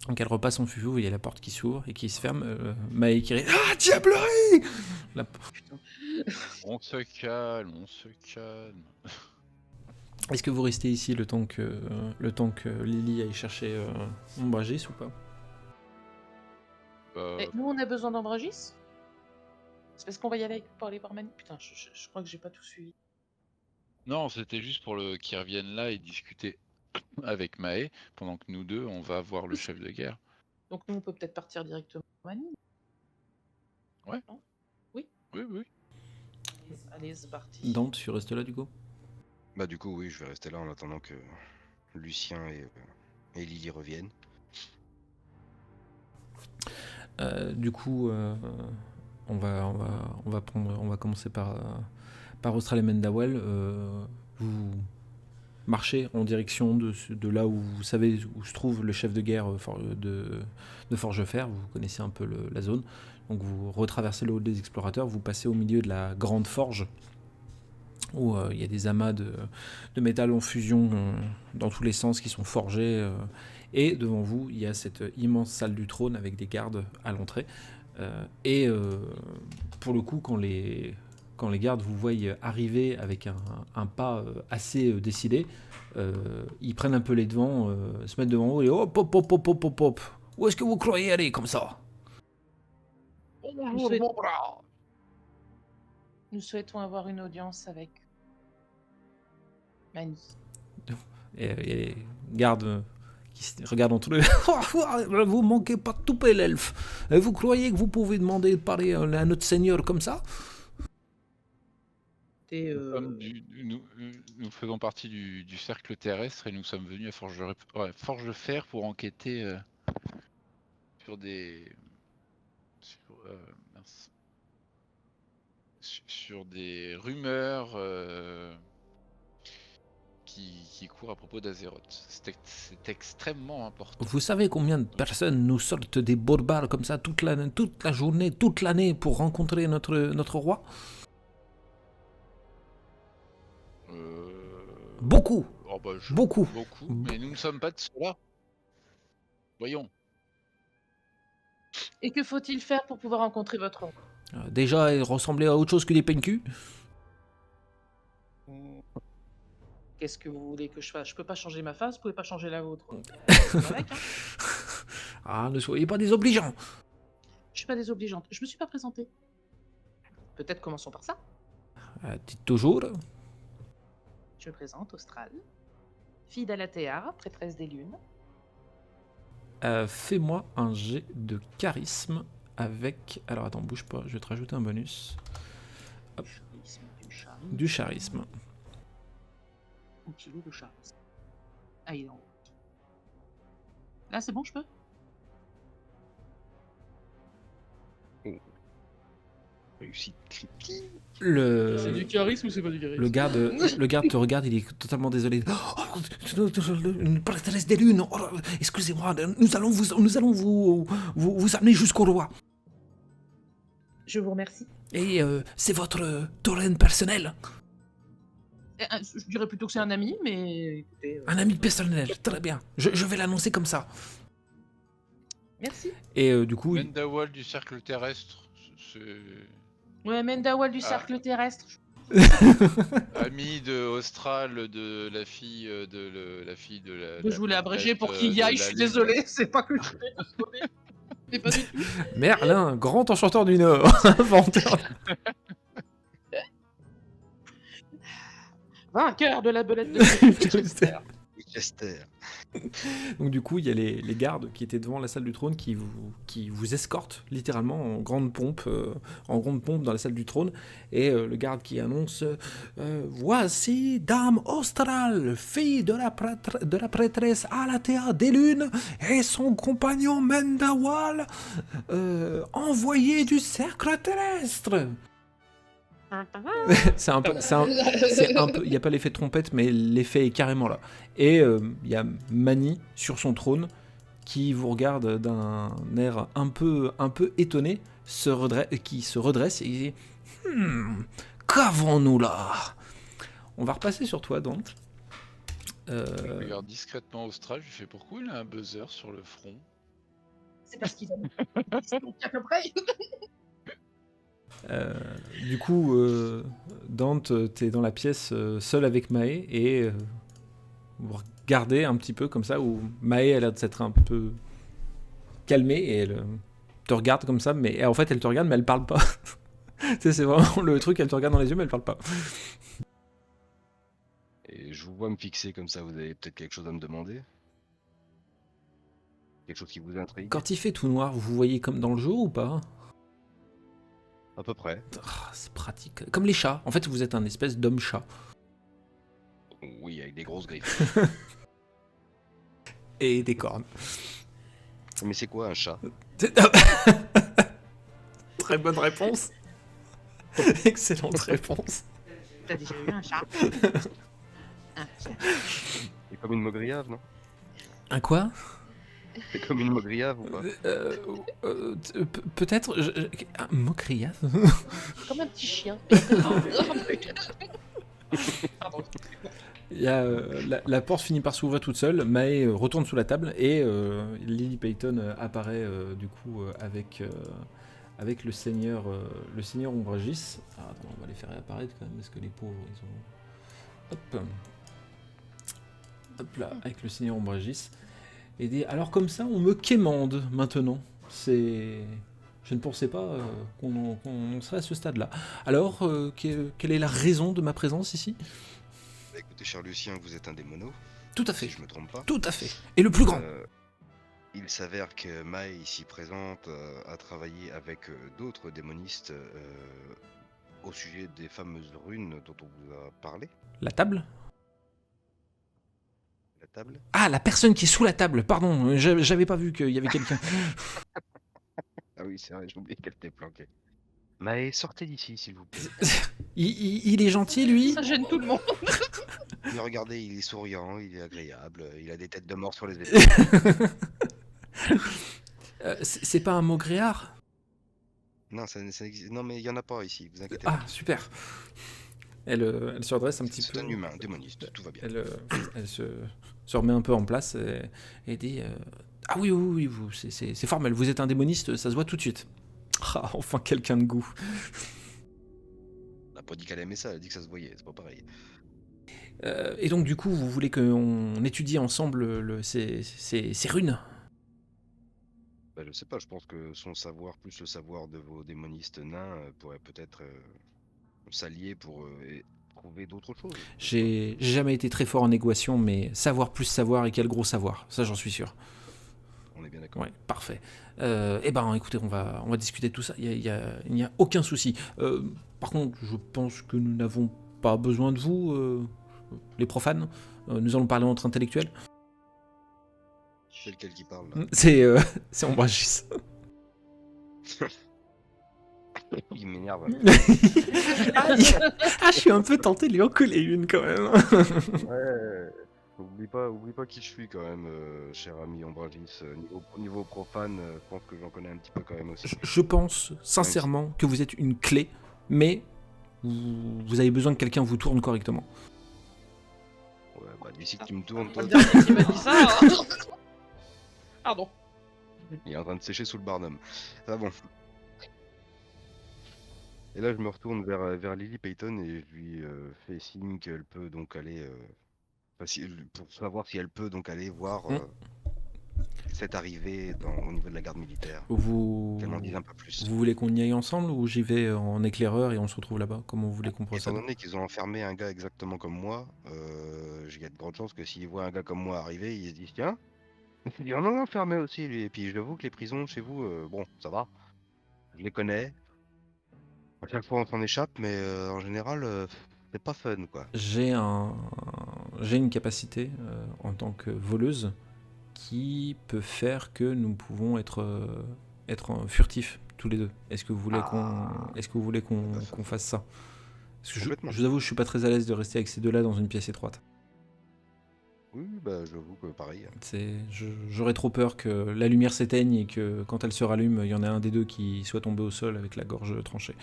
Donc elle repasse en fufu, il y a la porte qui s'ouvre et qui se ferme, Maë qui rit « Ah, diablerie !» La- Putain. On se calme, on se calme. Est-ce que vous restez ici le temps que Lily aille chercher Ombragis ou pas? Et nous, on a besoin d'Ombragis? C'est parce qu'on va y aller pour aller par Manu. Putain, je crois que j'ai pas tout suivi. Non, c'était juste pour qu'ils reviennent là et discuter avec Mae, pendant que nous deux, on va voir le chef de guerre. Donc nous, on peut peut-être partir directement à Manu. Ouais. Non? Oui. Oui, oui. Allez, c'est parti. Dante, tu restes là du coup? Bah, du coup, oui, je vais rester là en attendant que Lucien et Lily reviennent. Du coup, on va commencer par Austral et Mendawell. Vous marchez en direction de là où vous savez où se trouve le chef de guerre de Forgefer. Vous connaissez un peu la zone. Donc vous retraversez le hall des explorateurs, vous passez au milieu de la grande forge où il y a des amas de métal en fusion dans tous les sens qui sont forgés. Et devant vous, il y a cette immense salle du trône avec des gardes à l'entrée. Pour le coup, quand les gardes vous voient arriver avec un pas assez décidé, ils prennent un peu les devants, se mettent devant vous et hop, hop, hop, hop, hop, hop, hop. Où est-ce que vous croyez aller comme ça? Bonjour, mon bras. Nous souhaitons avoir une audience avec Manu. Et il y a les gardes qui se regardent entre eux. Vous manquez pas de touper l'elfe. Vous croyez que vous pouvez demander de parler à notre seigneur comme ça? Nous faisons partie du cercle terrestre et nous sommes venus à Forgefer pour enquêter sur des sur des rumeurs qui courent à propos d'Azeroth. C'est extrêmement important. Vous savez combien de personnes nous sortent des bourbards comme ça toute la journée, toute l'année pour rencontrer notre roi? Beaucoup. Oh bah, Beaucoup. Mais nous ne sommes pas de ceux-là. Voyons. Et que faut-il faire pour pouvoir rencontrer votre roi? Déjà, il ressemblait à autre chose que des PNQ. Qu'est-ce que vous voulez que je fasse? Je peux pas changer ma face, vous pouvez pas changer la vôtre. Avec, hein. Ah, ne soyez pas désobligeants. Je suis pas désobligeante. Je me suis pas présentée. Peut-être commençons par ça. Dites toujours. Je me présente, Austral. Fille d'Alatea, prêtresse des lunes. Fais-moi un jet de charisme avec... Alors attends, bouge pas, je vais te rajouter un bonus. Hop. Du charisme. Un kilo de charisme. Ah, il est en haut. Là, c'est bon, je peux? Réussite critique. C'est Le... du charisme ou c'est pas du charisme? Le garde te regarde, il est totalement désolé. Oh, une prêtresse des lunes, oh, excusez-moi, nous allons vous amener jusqu'au roi. Je vous remercie. Et c'est votre tauren personnel. Je dirais plutôt que c'est un ami, mais écoutez. Un ami personnel, très bien. Je vais l'annoncer comme ça. Merci. Et du coup, Mendawal du cercle terrestre, c'est Ouais, Mendawal du cercle terrestre. ami de Austral, de la fille de la fille de la. Je voulais abréger pour prêtre, qu'il y aille, de je la suis lune. désolé, c'est pas que je voulais désolé. Mais pas du tout. Merlin, grand enchanteur du Nord, inventeur. Vainqueur de la belette de Chester. Chester. Donc du coup, il y a les gardes qui étaient devant la salle du trône qui vous escortent littéralement en grande pompe dans la salle du trône. Et le garde qui annonce voici Dame Austral, fille de la prêtresse Alatea des Lunes et son compagnon Mendawal, envoyé du cercle terrestre. C'est un peu, il n'y a pas l'effet trompette, mais l'effet est carrément là. Et il y a Mani sur son trône qui vous regarde d'un air un peu étonné, qui se redresse et dit qu'avons-nous là? On va repasser sur toi, Dante. Je regarde discrètement Austral, je lui fais pourquoi il a un buzzer sur le front. C'est parce qu'il a mis à peu près. Du coup, Dante, t'es dans la pièce seul avec Mae et vous regardez un petit peu comme ça, où Mae a l'air de s'être un peu calmée et elle te regarde comme ça, mais en fait elle te regarde mais elle parle pas. Tu sais, c'est vraiment le truc, elle te regarde dans les yeux mais elle parle pas. Et je vous vois me fixer comme ça, vous avez peut-être quelque chose à me demander? Quelque chose qui vous intrigue? Quand il fait tout noir, vous voyez comme dans le jeu ou pas? À peu près. Ah, c'est pratique. Comme les chats. En fait, vous êtes un espèce d'homme-chat. Oui, avec des grosses griffes. Et des cornes. Mais c'est quoi un chat? Très bonne réponse. Excellente réponse. T'as déjà eu un chat? Un chat. C'est comme une mogriave, non? Un quoi? C'est comme une mogriave ou pas? Peut-être. Un mocriade. Comme un petit chien. Pardon. Il y a, la porte finit par s'ouvrir toute seule. Mae retourne sous la table et Lily Payton apparaît du coup avec le seigneur Ombragis. Ah, attends, on va les faire réapparaître quand même parce que les pauvres ils ont. Hop là, avec le seigneur Ombragis. Et dit alors comme ça on me quémande maintenant. Je ne pensais pas qu'on serait à ce stade-là. Alors, quelle est la raison de ma présence ici? Bah, écoutez, cher Lucien, vous êtes un des monos, Tout à si fait, je me trompe pas. tout à fait. Et le plus grand. Il s'avère que Mai, ici présente, a travaillé avec d'autres démonistes au sujet des fameuses runes dont on vous a parlé. La table? La table. Ah, la personne qui est sous la table, pardon, j'avais pas vu qu'il y avait quelqu'un. Ah oui, c'est vrai, j'ai oublié qu'elle était planquée. Mai, sortez d'ici, s'il vous plaît. Il est gentil, lui? Ça gêne tout le monde. Mais regardez, il est souriant, il est agréable, il a des têtes de mort sur les épaules. C'est pas un maugréard? Non, ça existe. Non, mais il y en a pas ici, vous inquiétez Ah, pas. super. Elle se redresse un petit peu. C'est un humain, démoniste, tout va bien. Elle se remet un peu en place et dit ah oui, vous, c'est formel, vous êtes un démoniste, ça se voit tout de suite. Ah, enfin quelqu'un de goût. Elle a pas dit qu'elle aimait ça, elle a dit que ça se voyait, c'est pas pareil. Et donc du coup, vous voulez qu'on étudie ensemble ces runes? Bah, je sais pas, je pense que son savoir plus le savoir de vos démonistes nains pourrait peut-être s'allier pour trouver d'autres choses. J'ai jamais été très fort en équation, mais savoir plus savoir égale gros savoir. Ça, j'en suis sûr. On est bien d'accord. Ouais, parfait. Eh ben, écoutez, on va discuter de tout ça. Il n'y a aucun souci. Par contre, je pense que nous n'avons pas besoin de vous, les profanes. Nous allons parler entre intellectuels. C'est lequel qui parle là C'est Ombragis. Il m'énerve. Ah, je suis un peu tenté de lui en coller une quand même. Ouais. Oublie pas qui je suis quand même, cher ami Ombragis. Au niveau profane, je pense que j'en connais un petit peu quand même aussi. Je pense sincèrement que vous êtes une clé, mais vous avez besoin que quelqu'un vous tourne correctement. Ouais, bah d'ici que tu me tournes, Pas toi, le dernier qui m'a dit ça. Pardon. il est en train de sécher sous le barnum. Ça bon. Et là, je me retourne vers Lily Payton et je lui fais signe qu'elle peut donc aller. Pour savoir si elle peut donc aller voir cette arrivée au niveau de la garde militaire. Qu'elle m'en dise un peu plus. Vous voulez qu'on y aille ensemble ou j'y vais en éclaireur et on se retrouve là-bas? Comment vous voulez qu'on procède? Étant donné qu'ils ont enfermé un gars exactement comme moi, il y a de grandes chances que s'ils voient un gars comme moi arriver, ils se disent tiens, il en a enfermé aussi lui. Et puis j'avoue que les prisons chez vous, bon, ça va. Je les connais. À chaque fois on s'en échappe, mais en général, c'est pas fun quoi. J'ai une capacité en tant que voleuse qui peut faire que nous pouvons être furtifs tous les deux. Est-ce que vous voulez qu'on fasse ça? Parce que je Complètement. vous avoue, je suis pas très à l'aise de rester avec ces deux-là dans une pièce étroite. Oui, bah j'avoue que pareil. J'aurais trop peur que la lumière s'éteigne et que quand elle se rallume, il y en a un des deux qui soit tombé au sol avec la gorge tranchée.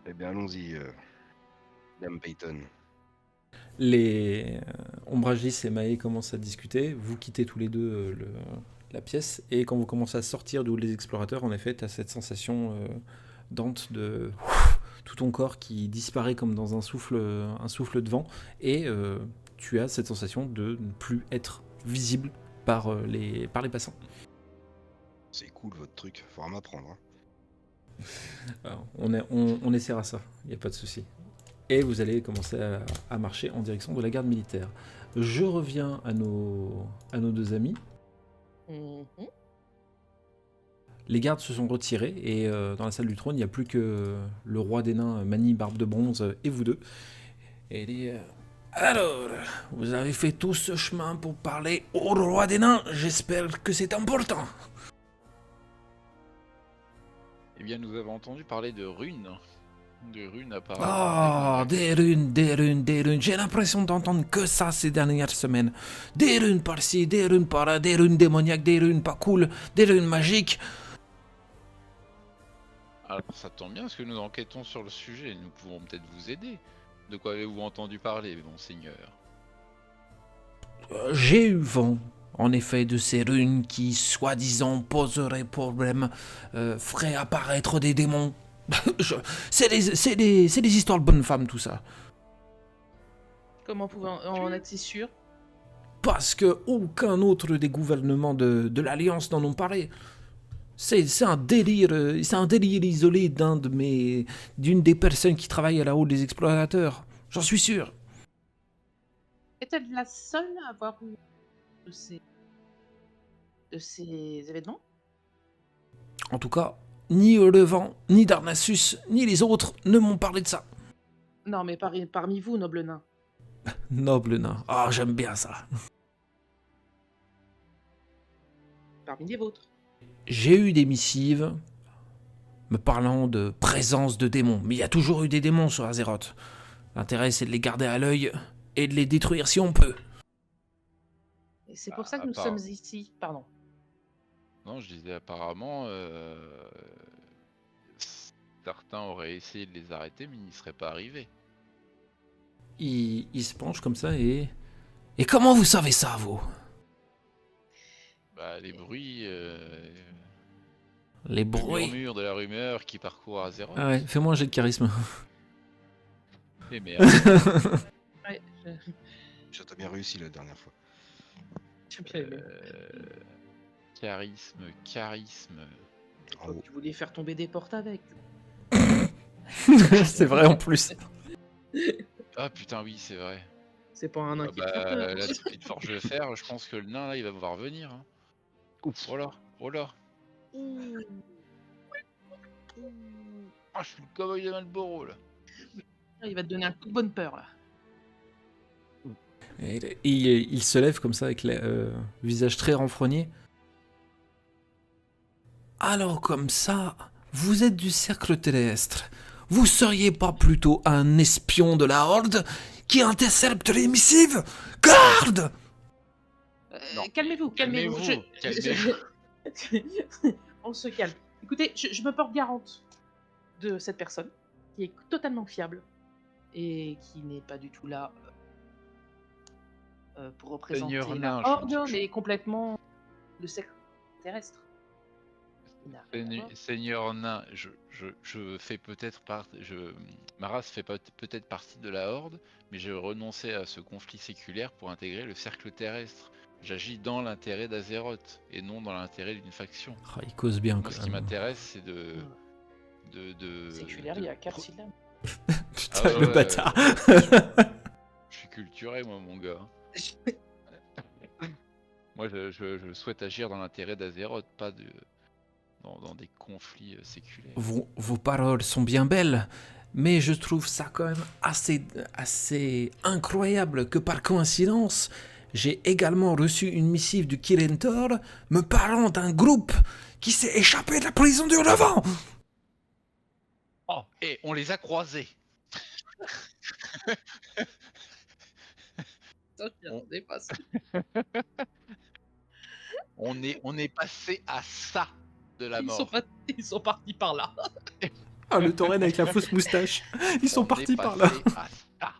Eh bien allons-y, Dame Payton. Les Ombragis et Mae commencent à discuter. Vous quittez tous les deux la pièce. Et quand vous commencez à sortir du hall des explorateurs, en effet, tu as cette sensation Dante de tout ton corps qui disparaît comme dans un souffle de vent. Et tu as cette sensation de ne plus être visible par les passants. C'est cool votre truc, faudra m'apprendre. Hein. Alors, on essaiera ça, il n'y a pas de souci. Et vous allez commencer à marcher en direction de la garde militaire. Je reviens à nos deux amis. Mhm. Les gardes se sont retirés et dans la salle du trône, il n'y a plus que le roi des nains, Mani, Barbe de Bronze, et vous deux. Et il dit alors, vous avez fait tout ce chemin pour parler au roi des nains. J'espère que c'est important. Eh bien, nous avons entendu parler de runes. De runes apparemment. Ah, des runes. J'ai l'impression d'entendre que ça ces dernières semaines. Des runes par-ci, des runes par-là, des runes démoniaques, des runes pas cool, des runes magiques. Alors, ça tombe bien parce que nous enquêtons sur le sujet. Nous pouvons peut-être vous aider. De quoi avez-vous entendu parler, monseigneur? J'ai eu vent, en effet, de ces runes qui, soi-disant, poseraient problème, feraient apparaître des démons. C'est des histoires de bonnes femmes, tout ça. Comment pouvons-nous en être si sûr? Parce que aucun autre des gouvernements de l'Alliance n'en ont parlé. C'est un délire isolé d'une des personnes qui travaillent à la haut des explorateurs. J'en suis sûr. Est-elle la seule à avoir eu de ces événements? En tout cas, ni Levant, ni Darnassus, ni les autres ne m'ont parlé de ça. Non, mais parmi vous, noble nain. Noble nain. Ah, j'aime bien ça. Parmi les vôtres. J'ai eu des missives me parlant de présence de démons, mais il y a toujours eu des démons sur Azeroth. L'intérêt, c'est de les garder à l'œil et de les détruire si on peut. Et c'est pour ça que nous part- sommes ici. Pardon. Non, je disais apparemment, certains auraient essayé de les arrêter, mais ils n'y seraient pas arrivés. Il se penche comme ça et... Et comment vous savez ça, vous? Bah, les bruits, Les le bruits. murmure de la rumeur qui parcourt Azeroth. Ah ouais, fais-moi un jet de charisme. Et merde. Ouais, Ça t'a bien réussi la dernière fois. j'ai bien aimé. Charisme. En haut. Tu voulais faire tomber des portes avec. C'est vrai en plus. Ah putain, oui, c'est vrai. C'est pas un nain Ah qui te fait peur. là, si tu te forges le fer, je pense que le nain, là, il va voir venir. Hein. Oh là, oh là. Ah, je suis le cowboy de Malboro, là. Il va te donner un coup de bonne peur là. Et il se lève comme ça avec le visage très renfrogné. Alors comme ça, vous êtes du cercle terrestre. Vous seriez pas plutôt un espion de la Horde qui intercepte les missives? Garde! Non. Calmez-vous. Calmez-vous. On se calme. Écoutez, je me porte garante de cette personne qui est totalement fiable et qui n'est pas du tout là pour représenter Seigneur la nain, Horde, mais complètement le cercle terrestre. Il n'a rien à voir. Seigneur nain, je fais peut-être ma race fait peut-être partie de la Horde, mais j'ai renoncé à ce conflit séculaire pour intégrer le cercle terrestre. J'agis dans l'intérêt d'Azeroth et non dans l'intérêt d'une faction. Ah, il cause bien Moi, quand ce qui même. m'intéresse, c'est de Séculaire, il y a 4 syllabes. Putain, Ah ouais, le ouais, bâtard. Je suis culturé, moi, mon gars. Moi, je souhaite agir dans l'intérêt d'Azeroth, pas dans des conflits séculaires. Vos paroles sont bien belles, mais je trouve ça quand même assez incroyable que par coïncidence, j'ai également reçu une missive du Kirentor me parlant d'un groupe qui s'est échappé de la prison du Levant. Oh, et on les a croisés. On est passé à ça de la mort. Ils sont partis par là. Ah, le tauren avec la fausse moustache. Ils sont On partis est par là. passé à ça.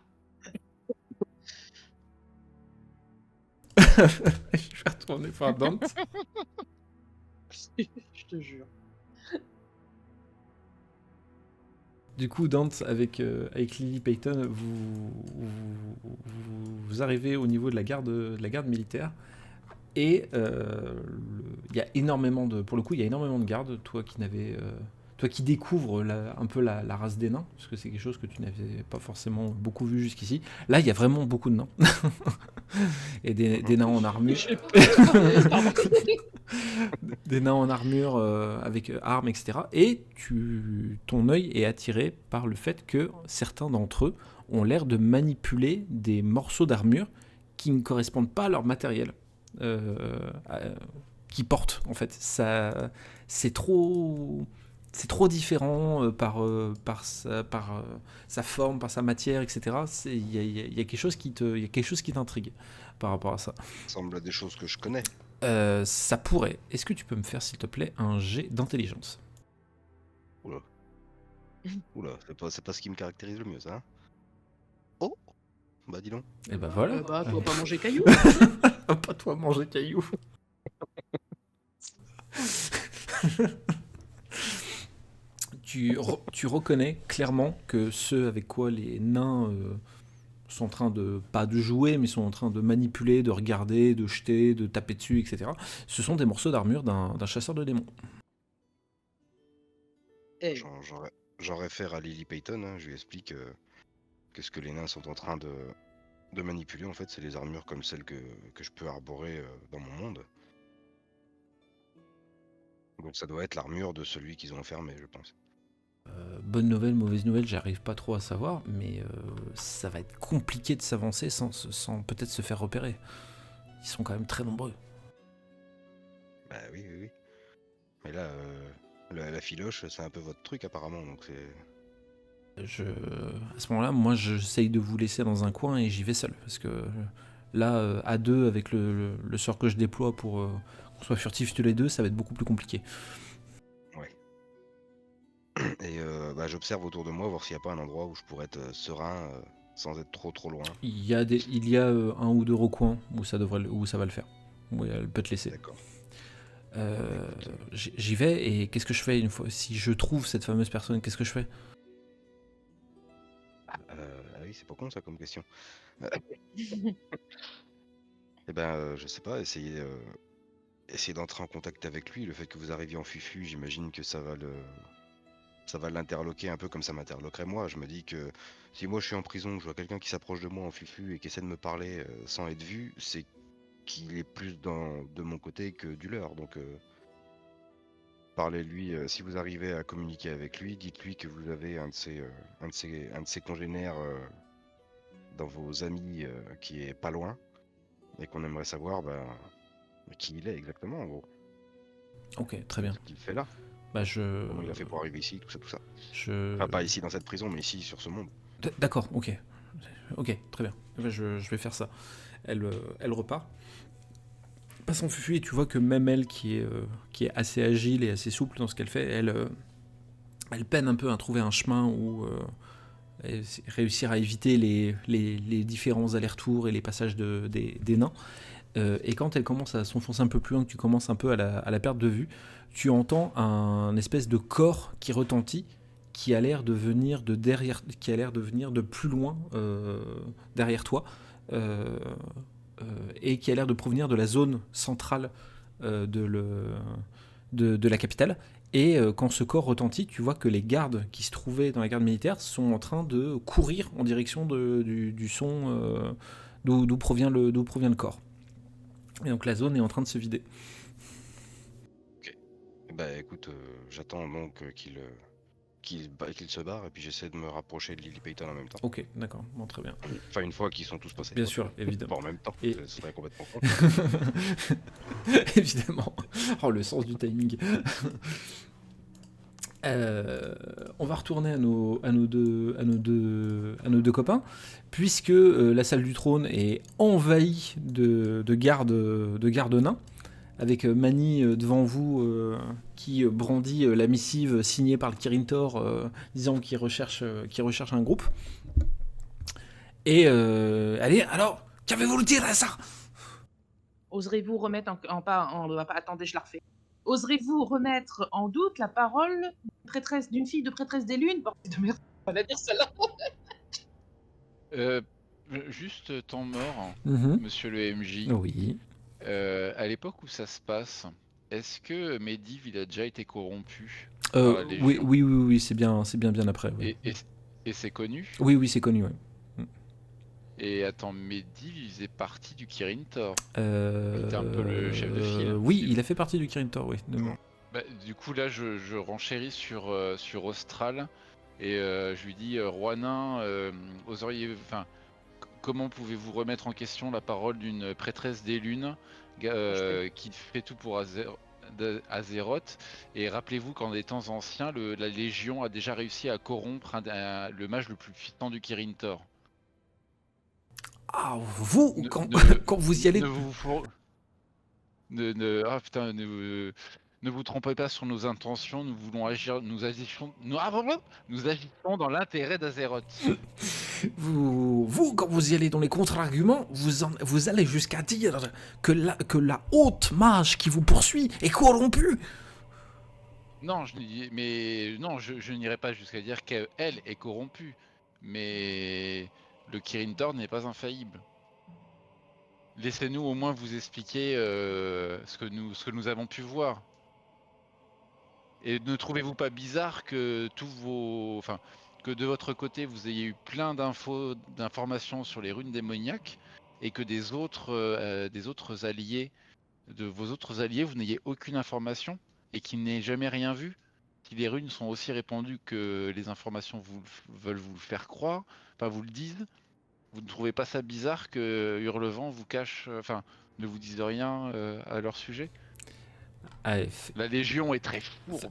Je vais retourner voir Dante. Je te jure. Du coup, Dante, avec Lily Payton, vous arrivez au niveau de la garde militaire. Et il y a énormément de... Pour le coup, il y a énormément de gardes. Toi qui découvres un peu la race des nains, parce que c'est quelque chose que tu n'avais pas forcément beaucoup vu jusqu'ici. Là, il y a vraiment beaucoup de nains. Et des nains en armure. Des nains en armure avec armes, etc. Et ton œil est attiré par le fait que certains d'entre eux ont l'air de manipuler des morceaux d'armure qui ne correspondent pas à leur matériel qu'ils portent. En fait, c'est trop différent par sa forme, par sa matière, etc. Il y a quelque chose qui t'intrigue par rapport à ça. Ça ressemble à des choses que je connais. Ça pourrait. Est-ce que tu peux me faire, s'il te plaît, un jet d'intelligence? Oula, c'est pas ce qui me caractérise le mieux, ça. Hein. Oh, bah dis donc. Et bah voilà. Toi pas manger caillou. Pas toi manger caillou. Tu reconnais clairement que ceux avec quoi les nains sont en train de, pas de jouer, mais sont en train de manipuler, de regarder, de jeter, de taper dessus, etc. Ce sont des morceaux d'armure d'un chasseur de démons. Hey. J'en réfère à Lily Payton, hein, je lui explique que ce que les nains sont en train de manipuler, en fait, c'est les armures comme celles que je peux arborer dans mon monde. Donc ça doit être l'armure de celui qu'ils ont enfermé, je pense. Bonne nouvelle, mauvaise nouvelle, j'arrive pas trop à savoir, mais ça va être compliqué de s'avancer sans peut-être se faire repérer. Ils sont quand même très nombreux. Bah oui. Mais là, la filoche, c'est un peu votre truc apparemment, donc c'est... À ce moment-là, moi, j'essaye de vous laisser dans un coin et j'y vais seul, parce que là, à deux, avec le sort que je déploie pour qu'on soit furtifs tous les deux, ça va être beaucoup plus compliqué. Ouais. Et j'observe autour de moi, voir s'il n'y a pas un endroit où je pourrais être serein, sans être trop loin. Il y a un ou deux recoins où ça va le faire. Où elle peut te laisser. D'accord. J'y vais, et qu'est-ce que je fais une fois? Si je trouve cette fameuse personne, qu'est-ce que je fais? Oui, c'est pas con ça comme question. Eh ben, je sais pas, essayer essayer d'entrer en contact avec lui. Le fait que vous arriviez en fufu, j'imagine que ça va l'interloquer un peu comme ça m'interloquerait moi. Je me dis que si moi je suis en prison, que je vois quelqu'un qui s'approche de moi en fufu et qui essaie de me parler sans être vu, c'est qu'il est plus de mon côté que du leur. Donc parlez-lui, si vous arrivez à communiquer avec lui, dites-lui que vous avez un de ses congénères dans vos amis qui est pas loin et qu'on aimerait savoir qui il est exactement en gros. Ok, très bien. Ce qu'il fait là. Bah Comment il a fait pour arriver ici, tout ça. Enfin, pas ici dans cette prison, mais ici sur ce monde. D'accord, ok. Ok, très bien. Je vais faire ça. Elle repart. Passe en fufu et tu vois que même elle, qui est assez agile et assez souple dans ce qu'elle fait, elle peine un peu à trouver un chemin où réussir à éviter les différents allers-retours et les passages des nains. Et quand elle commence à s'enfoncer un peu plus loin, que tu commences un peu à la perte de vue, tu entends un espèce de corps qui retentit, qui a l'air de venir de derrière, qui a l'air de venir de plus loin derrière toi, et qui a l'air de provenir de la zone centrale de la capitale. Et quand ce corps retentit, tu vois que les gardes qui se trouvaient dans la garde militaire sont en train de courir en direction du son d'où provient le corps. Et donc la zone est en train de se vider. Ok. Bah écoute, j'attends donc qu'il se barre et puis j'essaie de me rapprocher de Lily Payton en même temps. Ok, d'accord, bon, très bien. Enfin, une fois qu'ils sont tous passés. Bien sûr, évidemment. Pas en même temps, Et- ce serait complètement con. Évidemment. Oh, le sens du timing. On va retourner à nos deux copains, puisque la salle du trône est envahie de gardes nains, avec Mani devant vous qui brandit la missive signée par le Kirin Tor disant qu'il recherche un groupe. Et allez, alors, qu'avez-vous dire à ça? Oserez-vous remettre attendez, je la refais. Oserez-vous remettre en doute la parole d'une fille de prêtresse des lunes? Bordel de merde, on va la dire celle-là. Juste temps mort, Mhm. monsieur le MJ. Oui. À l'époque où ça se passe, est-ce que Medivh il a déjà été corrompu par la Légion? Oui, c'est bien après. Oui, Et c'est connu? oui, c'est connu. Ouais. Et attends, Medivh il faisait partie du Kirin Tor. Il était un peu le chef de file. Oui, il a fait partie du Kirin Tor, oui. Bah, du coup là je renchéris sur Austral et je lui dis Roi nain, comment pouvez-vous remettre en question la parole d'une prêtresse des lunes qui fait tout pour Azeroth? Et rappelez-vous qu'en des temps anciens, la Légion a déjà réussi à corrompre le mage le plus puissant du Kirin Tor. Ah, vous, quand vous y allez... Ne vous trompez pas sur nos intentions, nous voulons agir, nous agissons dans l'intérêt d'Azeroth. Vous, quand vous y allez dans les contre-arguments, vous allez jusqu'à dire que la haute mage qui vous poursuit est corrompue. Non, je n'irai pas jusqu'à dire qu'elle est corrompue, mais le Kirin Tor n'est pas infaillible. Laissez-nous au moins vous expliquer ce que nous avons pu voir. Et ne trouvez-vous pas bizarre que que de votre côté vous ayez eu plein d'informations sur les runes démoniaques et que des autres alliés, de vos autres alliés, vous n'ayez aucune information et qu'ils n'aient jamais rien vu? Si les runes sont aussi répandues que les informations veulent vous le faire croire, vous le disent, vous ne trouvez pas ça bizarre que Hurlevent vous cache, ne vous dise rien à leur sujet? Allez, La Légion est très fourbe.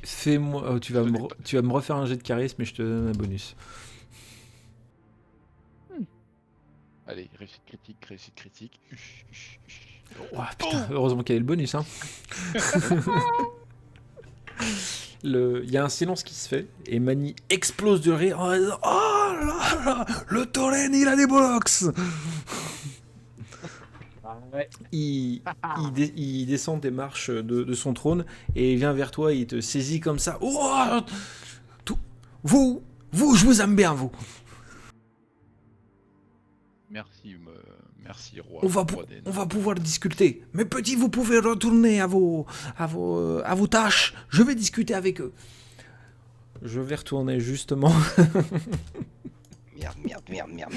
fais-moi... tu vas me refaire un jet de charisme et je te donne un bonus. Allez, réussite critique. Oh, putain, heureusement qu'il y a le bonus, hein. Il y a un silence qui se fait et Mani explose de rire en disant « Oh là là, le Tauren, il a des bollocks !» Il descend des marches de son trône et il vient vers toi et il te saisit comme ça. Oh, vous, je vous aime bien, vous. Merci, Merci, roi. On va pouvoir discuter. Mais petit, vous pouvez retourner à vos tâches. Je vais discuter avec eux. Je vais retourner justement. Merde.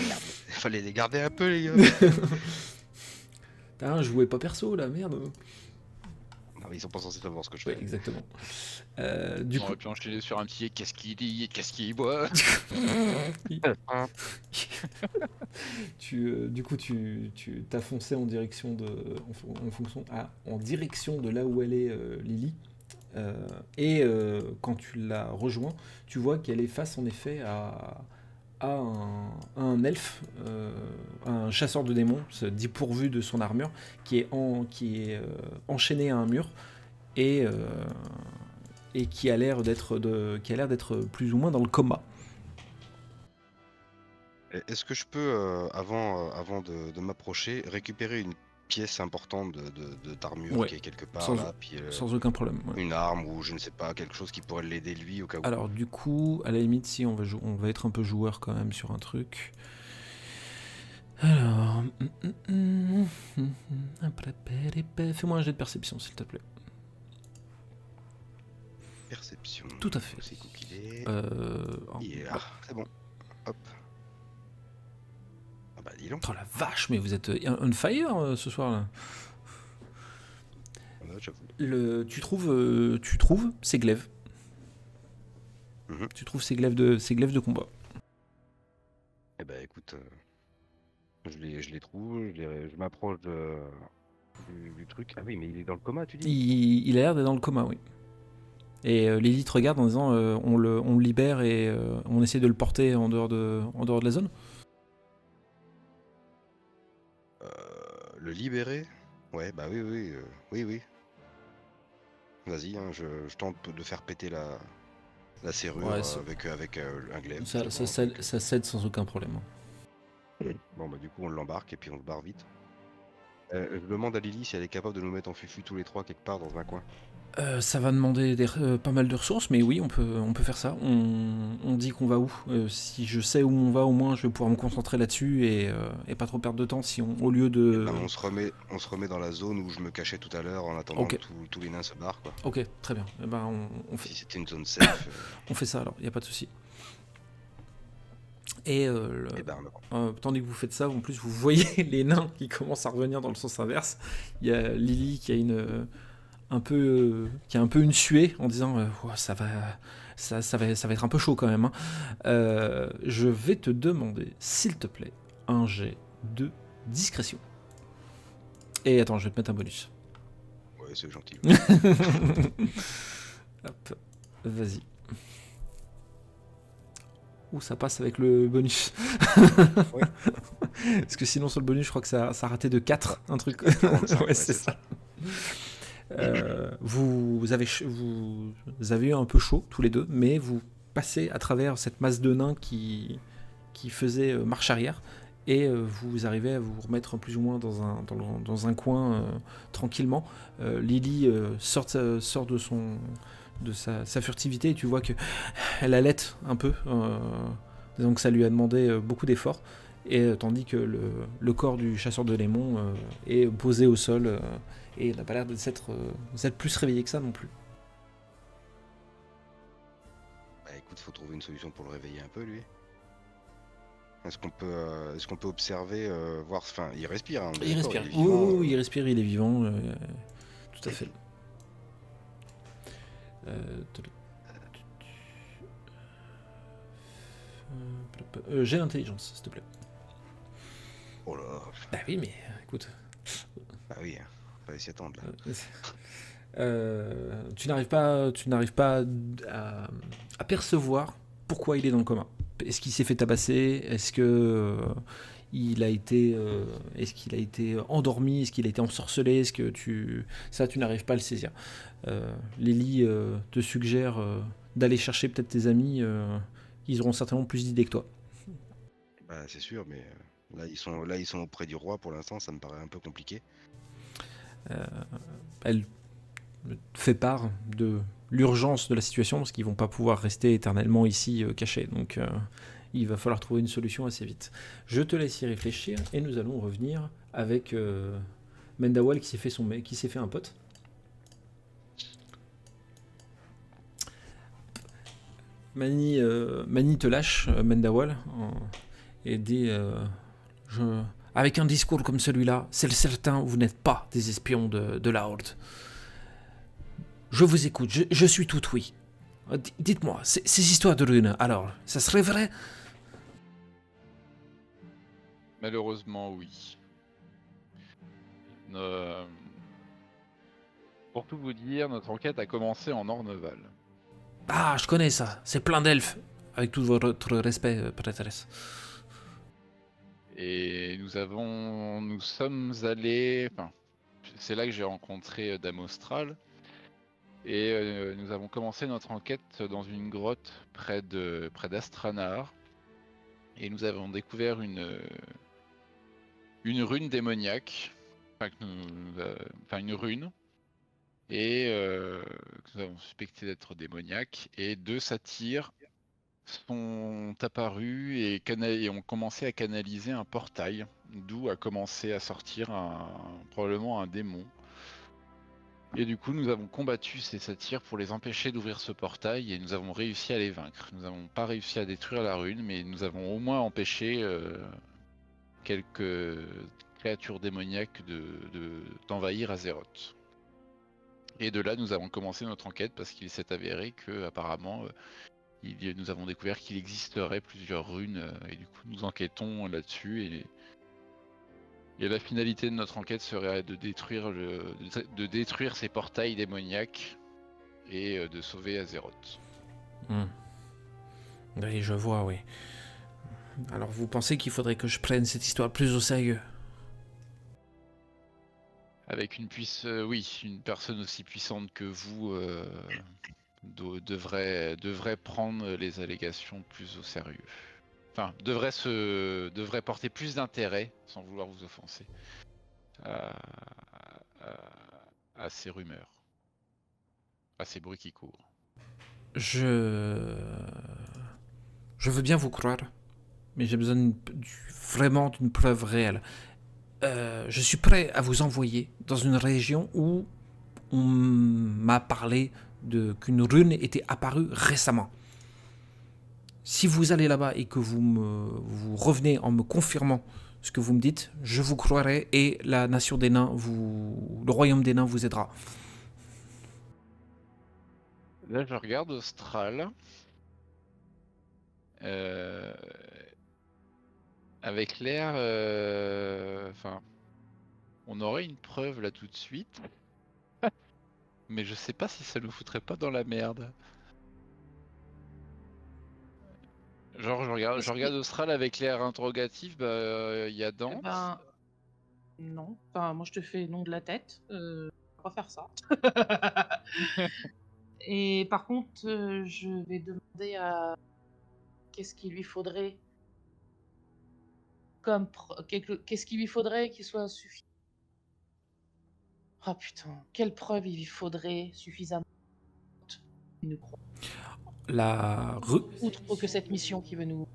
Fallait les garder un peu, les gars. Putain, je jouais pas perso là, merde. Non, mais ils sont pas censés savoir ce que je Oui, fais. exactement. On aurait pu enchaîner sur un petit qu'est-ce qu'il dit, qu'est-ce qu'il boit. Du coup, tu t'as foncé en direction de, en direction de là où elle est, Lily. Quand tu la rejoins, tu vois qu'elle est face en effet à un elfe, un chasseur de démons, dit pourvu de son armure, qui est enchaîné à un mur et qui a l'air d'être plus ou moins dans le coma. Est-ce que je peux, avant de m'approcher, récupérer une pièce importante d'armure Ouais, qui est quelque part sans- là, puis Sans aucun problème. Ouais. une arme ou je ne sais pas, quelque chose qui pourrait l'aider lui au cas où. Alors du coup, à la limite, si on va être un peu joueur quand même sur un truc. Alors, fais-moi un jet de perception, s'il te plaît. Perception. Tout à fait. C'est quoi qu'il est Il est là, c'est bon. Hop. Ah bah dis donc. Oh la vache, mais vous êtes on fire ce soir là. Ah bah, j'avoue. Tu trouves ces glaives. Mhm. Tu trouves ces glaives de combat. Eh bah écoute, je les trouve, je m'approche du truc. Ah oui, mais il est dans le coma, tu dis? Il a l'air d'être dans le coma, oui. Et Lily te regarde en disant on le libère et on essaie de le porter en dehors de la zone. Le libérer? Ouais, bah oui. Oui. Vas-y, hein, je tente de faire péter la serrure Ouais, avec un glaive. Ça cède sans aucun problème. Bon bah du coup on l'embarque et puis on se barre vite. Je demande à Lily si elle est capable de nous mettre en fufu tous les trois quelque part dans un coin. Ça va demander pas mal de ressources, mais oui, on peut faire ça. On dit qu'on va où. Si je sais où on va, au moins, je vais pouvoir me concentrer là-dessus et pas trop perdre de temps. Si au lieu de... Ben, on se remet dans la zone où je me cachais tout à l'heure en attendant Ok. que tous les nains se barrent, quoi. Ok, très bien. Eh ben, on fait Si c'était une zone safe, on fait ça alors, il n'y a pas de souci. Et et ben non. tandis que vous faites ça, en plus, vous voyez les nains qui commencent à revenir dans le sens inverse. Il y a Lily qui a un peu une suée en disant oh, ça va être un peu chaud quand même. Hein. Je vais te demander, s'il te plaît, un jet de discrétion. Et attends, je vais te mettre un bonus. Ouais, c'est gentil. Hop, vas-y. Ouh, ça passe avec le bonus. Ouais. Parce que sinon, sur le bonus, je crois que ça ratait de 4, un truc. 45, ouais, c'est ça. Vous avez eu un peu chaud, tous les deux, mais vous passez à travers cette masse de nains qui faisait marche arrière, et vous arrivez à vous remettre plus ou moins dans un coin tranquillement. Lily sort de sa furtivité, et tu vois qu'elle halète un peu, donc ça lui a demandé beaucoup d'efforts, et tandis que le corps du chasseur de démons est posé au sol, et il n'a pas l'air d'être plus réveillé que ça non plus. Bah écoute, faut trouver une solution pour le réveiller un peu lui. Est-ce qu'on peut observer, voir, enfin il respire. Hein, Il d'accord, respire. il est vivant, Oui, il respire, il est vivant. Tout à fait. J'ai l'intelligence, s'il te plaît. Oh là. Bah oui, mais écoute. Ah oui, on va s'y attendre là. Tu n'arrives pas à percevoir pourquoi il est dans le coma. Est-ce qu'il s'est fait tabasser? Est-ce que il a été, est-ce qu'il a été endormi? Est-ce qu'il a été ensorcelé? Tu n'arrives pas à le saisir. Lily te suggère d'aller chercher peut-être tes amis. Ils auront certainement plus d'idées que toi. Bah c'est sûr, mais là ils sont auprès du roi pour l'instant, ça me paraît un peu compliqué. Elle fait part de l'urgence de la situation parce qu'ils vont pas pouvoir rester éternellement ici cachés. Donc il va falloir trouver une solution assez vite. Je te laisse y réfléchir et nous allons revenir avec Mendawal qui s'est fait un pote. Mani te lâche, Mendawal, et dit avec un discours comme celui-là, c'est certain, vous n'êtes pas des espions de la Horde. Je vous écoute, je suis tout oui. Dites-moi, ces histoires de runes, alors, ça serait vrai? Malheureusement, oui. Pour tout vous dire, notre enquête a commencé en Orneval. Ah, je connais ça, c'est plein d'elfes. Avec tout votre respect, prêtresse. Et nous sommes allés... Enfin, c'est là que j'ai rencontré Dame Austral. Et nous avons commencé notre enquête dans une grotte près d'Astranar. Et nous avons découvert une rune démoniaque. Enfin, une rune. Et que nous avons suspecté d'être démoniaque. Et 2 satyres sont apparus et ont commencé à canaliser un portail, d'où a commencé à sortir probablement un démon. Et du coup, nous avons combattu ces satyres pour les empêcher d'ouvrir ce portail et nous avons réussi à les vaincre. Nous n'avons pas réussi à détruire la rune, mais nous avons au moins empêché quelques créatures démoniaques d'envahir Azeroth. Et de là, nous avons commencé notre enquête parce qu'il s'est avéré que, apparemment, nous avons découvert qu'il existerait plusieurs runes et du coup, nous enquêtons là-dessus. Et la finalité de notre enquête serait de détruire ces portails démoniaques et de sauver Azeroth. Oui, je vois, oui. Alors vous pensez qu'il faudrait que je prenne cette histoire plus au sérieux? Avec une personne aussi puissante que vous devrait prendre les allégations plus au sérieux. Enfin, devrait porter plus d'intérêt, sans vouloir vous offenser, à ces rumeurs, à ces bruits qui courent. Je veux bien vous croire, mais j'ai besoin vraiment d'une preuve réelle. Je suis prêt à vous envoyer dans une région où on m'a parlé qu'une rune était apparue récemment. Si vous allez là-bas et que vous revenez en me confirmant ce que vous me dites, je vous croirai et la nation des nains, le royaume des nains vous aidera. Là, je regarde Austral. Avec l'air... on aurait une preuve là tout de suite. Mais je sais pas si ça nous foutrait pas dans la merde. Genre, je regarde Austral avec l'air interrogatif, y a Dante. Non. Enfin, moi je te fais nom de la tête. On va pas faire ça. Et par contre, je vais demander à... Qu'est-ce qu'il lui faudrait qu'est-ce qu'il lui faudrait qu'il soit suffisant. Oh putain, quelle preuve il lui faudrait suffisamment nous croire. Outre que cette mission qui veut nous...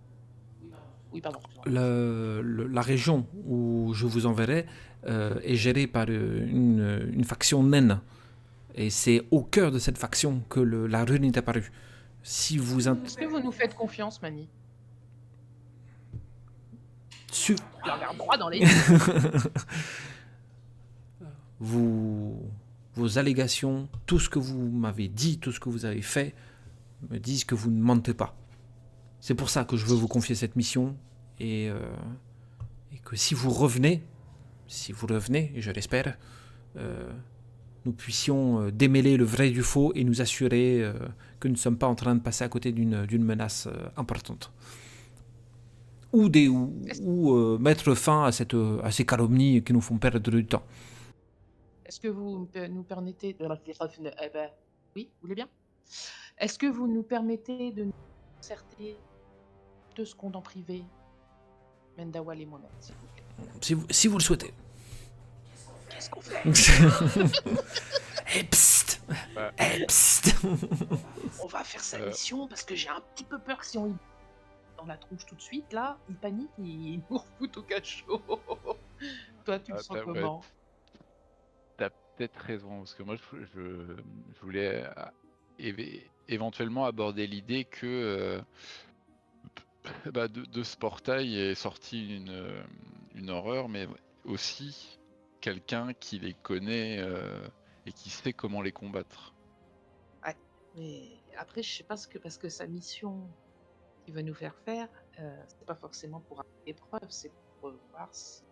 Oui, pardon. La région où je vous enverrai est gérée par une faction naine. Et c'est au cœur de cette faction que la rune est apparue. Est-ce que vous nous faites confiance, Mani? Je regarde droit dans les yeux. Vos allégations, tout ce que vous m'avez dit, tout ce que vous avez fait, me disent que vous ne mentez pas. C'est pour ça que je veux vous confier cette mission et que si vous revenez, et je l'espère, nous puissions démêler le vrai du faux et nous assurer que nous ne sommes pas en train de passer à côté d'une menace importante. Ou mettre fin à ces calomnies qui nous font perdre du temps. Est-ce que vous nous permettez... Oui, vous voulez bien? Est-ce que vous nous permettez de nous concerter 2 secondes en privé, Mendawal et moi-même, s'il vous plaît? Si vous le souhaitez. Qu'est-ce qu'on fait? Hey, psst. Hey, psst. On va faire sa mission parce que j'ai un petit peu peur que si on dans la tronche tout de suite, là, il panique, il nous refout au cachot. Toi, tu le sens Ouais, comment? t'as peut-être raison, parce que moi je voulais éventuellement aborder l'idée que de ce portail est sortie une horreur, mais aussi quelqu'un qui les connaît et qui sait comment les combattre. Ouais, mais après, je sais pas parce que sa mission qu'il veut nous faire faire, c'est pas forcément pour avoir des preuves, c'est pour voir si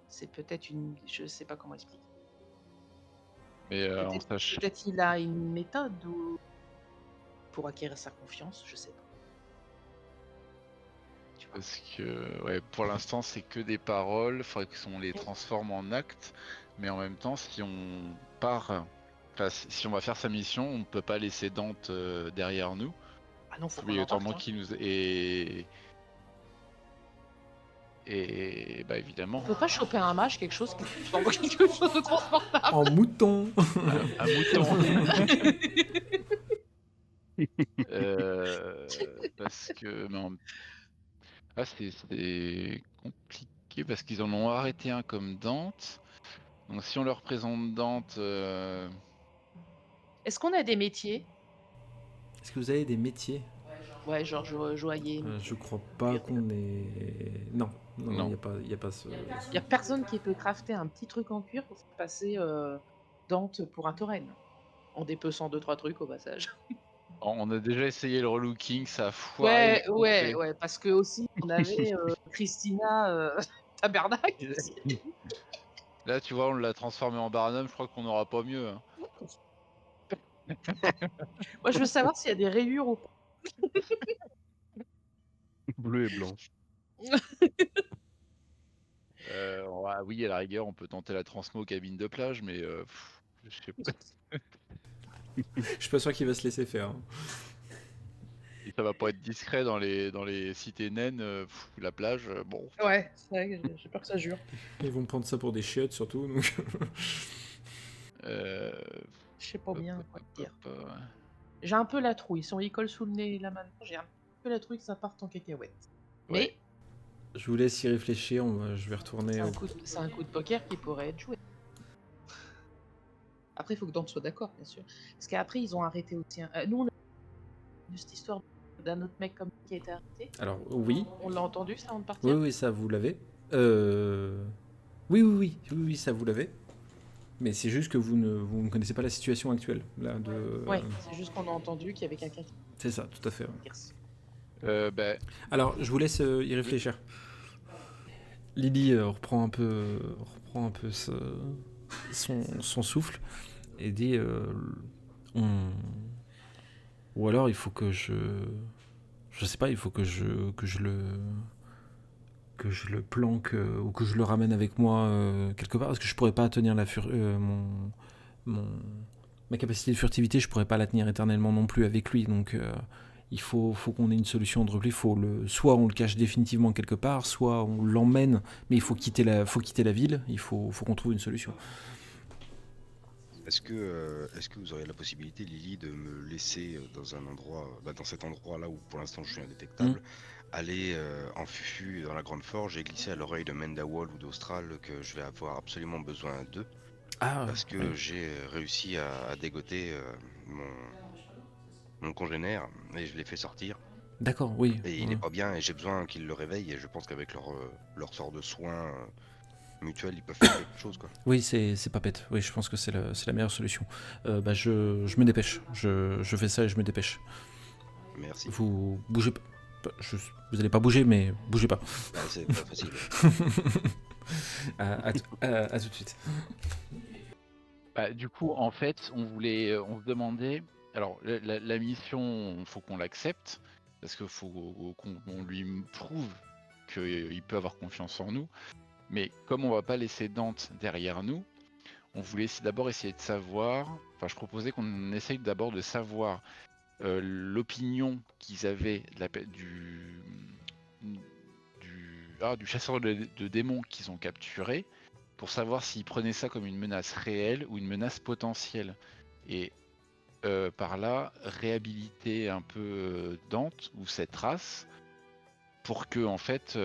c'est peut-être une... Je sais pas comment expliquer. Mais en Peut-être sachant, peut-être il a une méthode pour acquérir sa confiance, je sais pas. Tu vois. parce que ouais, pour l'instant c'est que des paroles, il faudrait qu'on les transforme en actes, mais en même temps si on part, enfin, si on va faire sa mission, on ne peut pas laisser Dante derrière nous, Ah non, faut qu'on obligatoirement l'embarque, hein. qu'il nous et bah On évidemment peut pas choper un mage, quelque chose qui quelque chose de transportable. En mouton. un mouton. Parce que c'est compliqué parce qu'ils en ont arrêté un comme Dante. Donc si on leur présente Dante, Est-ce qu'on a des métiers? Est-ce que vous avez des métiers? Ouais, genre joaillier. Je crois pas qu'on ait. Non, non, Non. il y a pas ce. Il y a personne qui peut crafter un petit truc en cuir pour faire passer Dante pour un tauren. En dépeçant 2-3 trucs au passage. On a déjà essayé le relooking, ça a foiré Ouais, complet. ouais, parce que aussi on avait Christina Tabernac. Là, tu vois, on l'a transformé en Barnum, je crois qu'on n'aura pas mieux, hein. Moi, je veux savoir s'il y a des rayures ou pas. Bleu et blanc. Oui, à la rigueur, on peut tenter la transmo cabine de plage, mais je sais pas. Je suis pas sûr qu'il va se laisser faire, hein. Et ça va pas être discret dans les cités naines, la plage, bon. Ouais, c'est vrai, j'ai peur que ça jure. Ils vont prendre ça pour des chiottes surtout. Donc... Euh, Je sais pas bien quoi te dire. hop, J'ai un peu la trouille. Si on y colle sous le nez là maintenant, j'ai un peu la trouille que ça parte en cacahuète. Ouais. Mais Je vous laisse y réfléchir. Je vais retourner. c'est un coup de poker qui pourrait être joué. Après, il faut que Dante soit d'accord, bien sûr. Parce qu'après, ils ont arrêté aussi. Nous, on a eu cette histoire d'un autre mec comme qui a été arrêté. Alors, oui. On l'a entendu ça avant de Oui, partir. oui, ça vous l'avez. Oui, ça vous l'avez. Mais c'est juste que vous ne connaissez pas la situation actuelle. Là, Ouais, c'est juste qu'on a entendu qu'il y avait quelqu'un qui C'est ça, tout à fait. bah, Alors, je vous laisse y réfléchir. Lily reprend un peu son souffle et dit ou alors il faut que je sais pas, il faut que je le planque ou que je le ramène avec moi quelque part parce que je pourrais pas tenir ma capacité de furtivité, je pourrais pas la tenir éternellement non plus avec lui, donc il faut qu'on ait une solution de repli. Soit on le cache définitivement quelque part, soit on l'emmène, mais il faut quitter la ville. Il faut qu'on trouve une solution. Est-ce que vous auriez la possibilité, Lily, de me laisser dans un endroit, dans cet endroit-là où pour l'instant je suis indétectable, aller en fufu dans la grande forge et glisser à l'oreille de Mendawal ou d'Austral que je vais avoir absolument besoin d'eux, parce que j'ai réussi à dégoter mon congénère et je l'ai fait sortir. D'accord, oui. Et il est pas bien et j'ai besoin qu'ils le réveillent et je pense qu'avec leur sort de soins mutuels, ils peuvent faire quelque chose, quoi. Oui, c'est pas bête. Oui, je pense que c'est la meilleure solution. Je me dépêche. Je fais ça et je me dépêche. Merci. Vous bougez pas. Vous allez pas bouger, mais bougez pas. Bah, c'est pas facile. à tout de suite. Bah, du coup, en fait, on se demandait. Alors, la mission, faut qu'on l'accepte parce qu'il faut qu'on lui prouve qu'il peut avoir confiance en nous. Mais comme on va pas laisser Dante derrière nous, on voulait d'abord essayer de savoir. Enfin, je proposais qu'on essaye d'abord de savoir l'opinion qu'ils avaient du chasseur de démons qu'ils ont capturé, pour savoir s'ils prenaient ça comme une menace réelle ou une menace potentielle. Et par là, réhabiliter un peu Dante ou cette race pour que en fait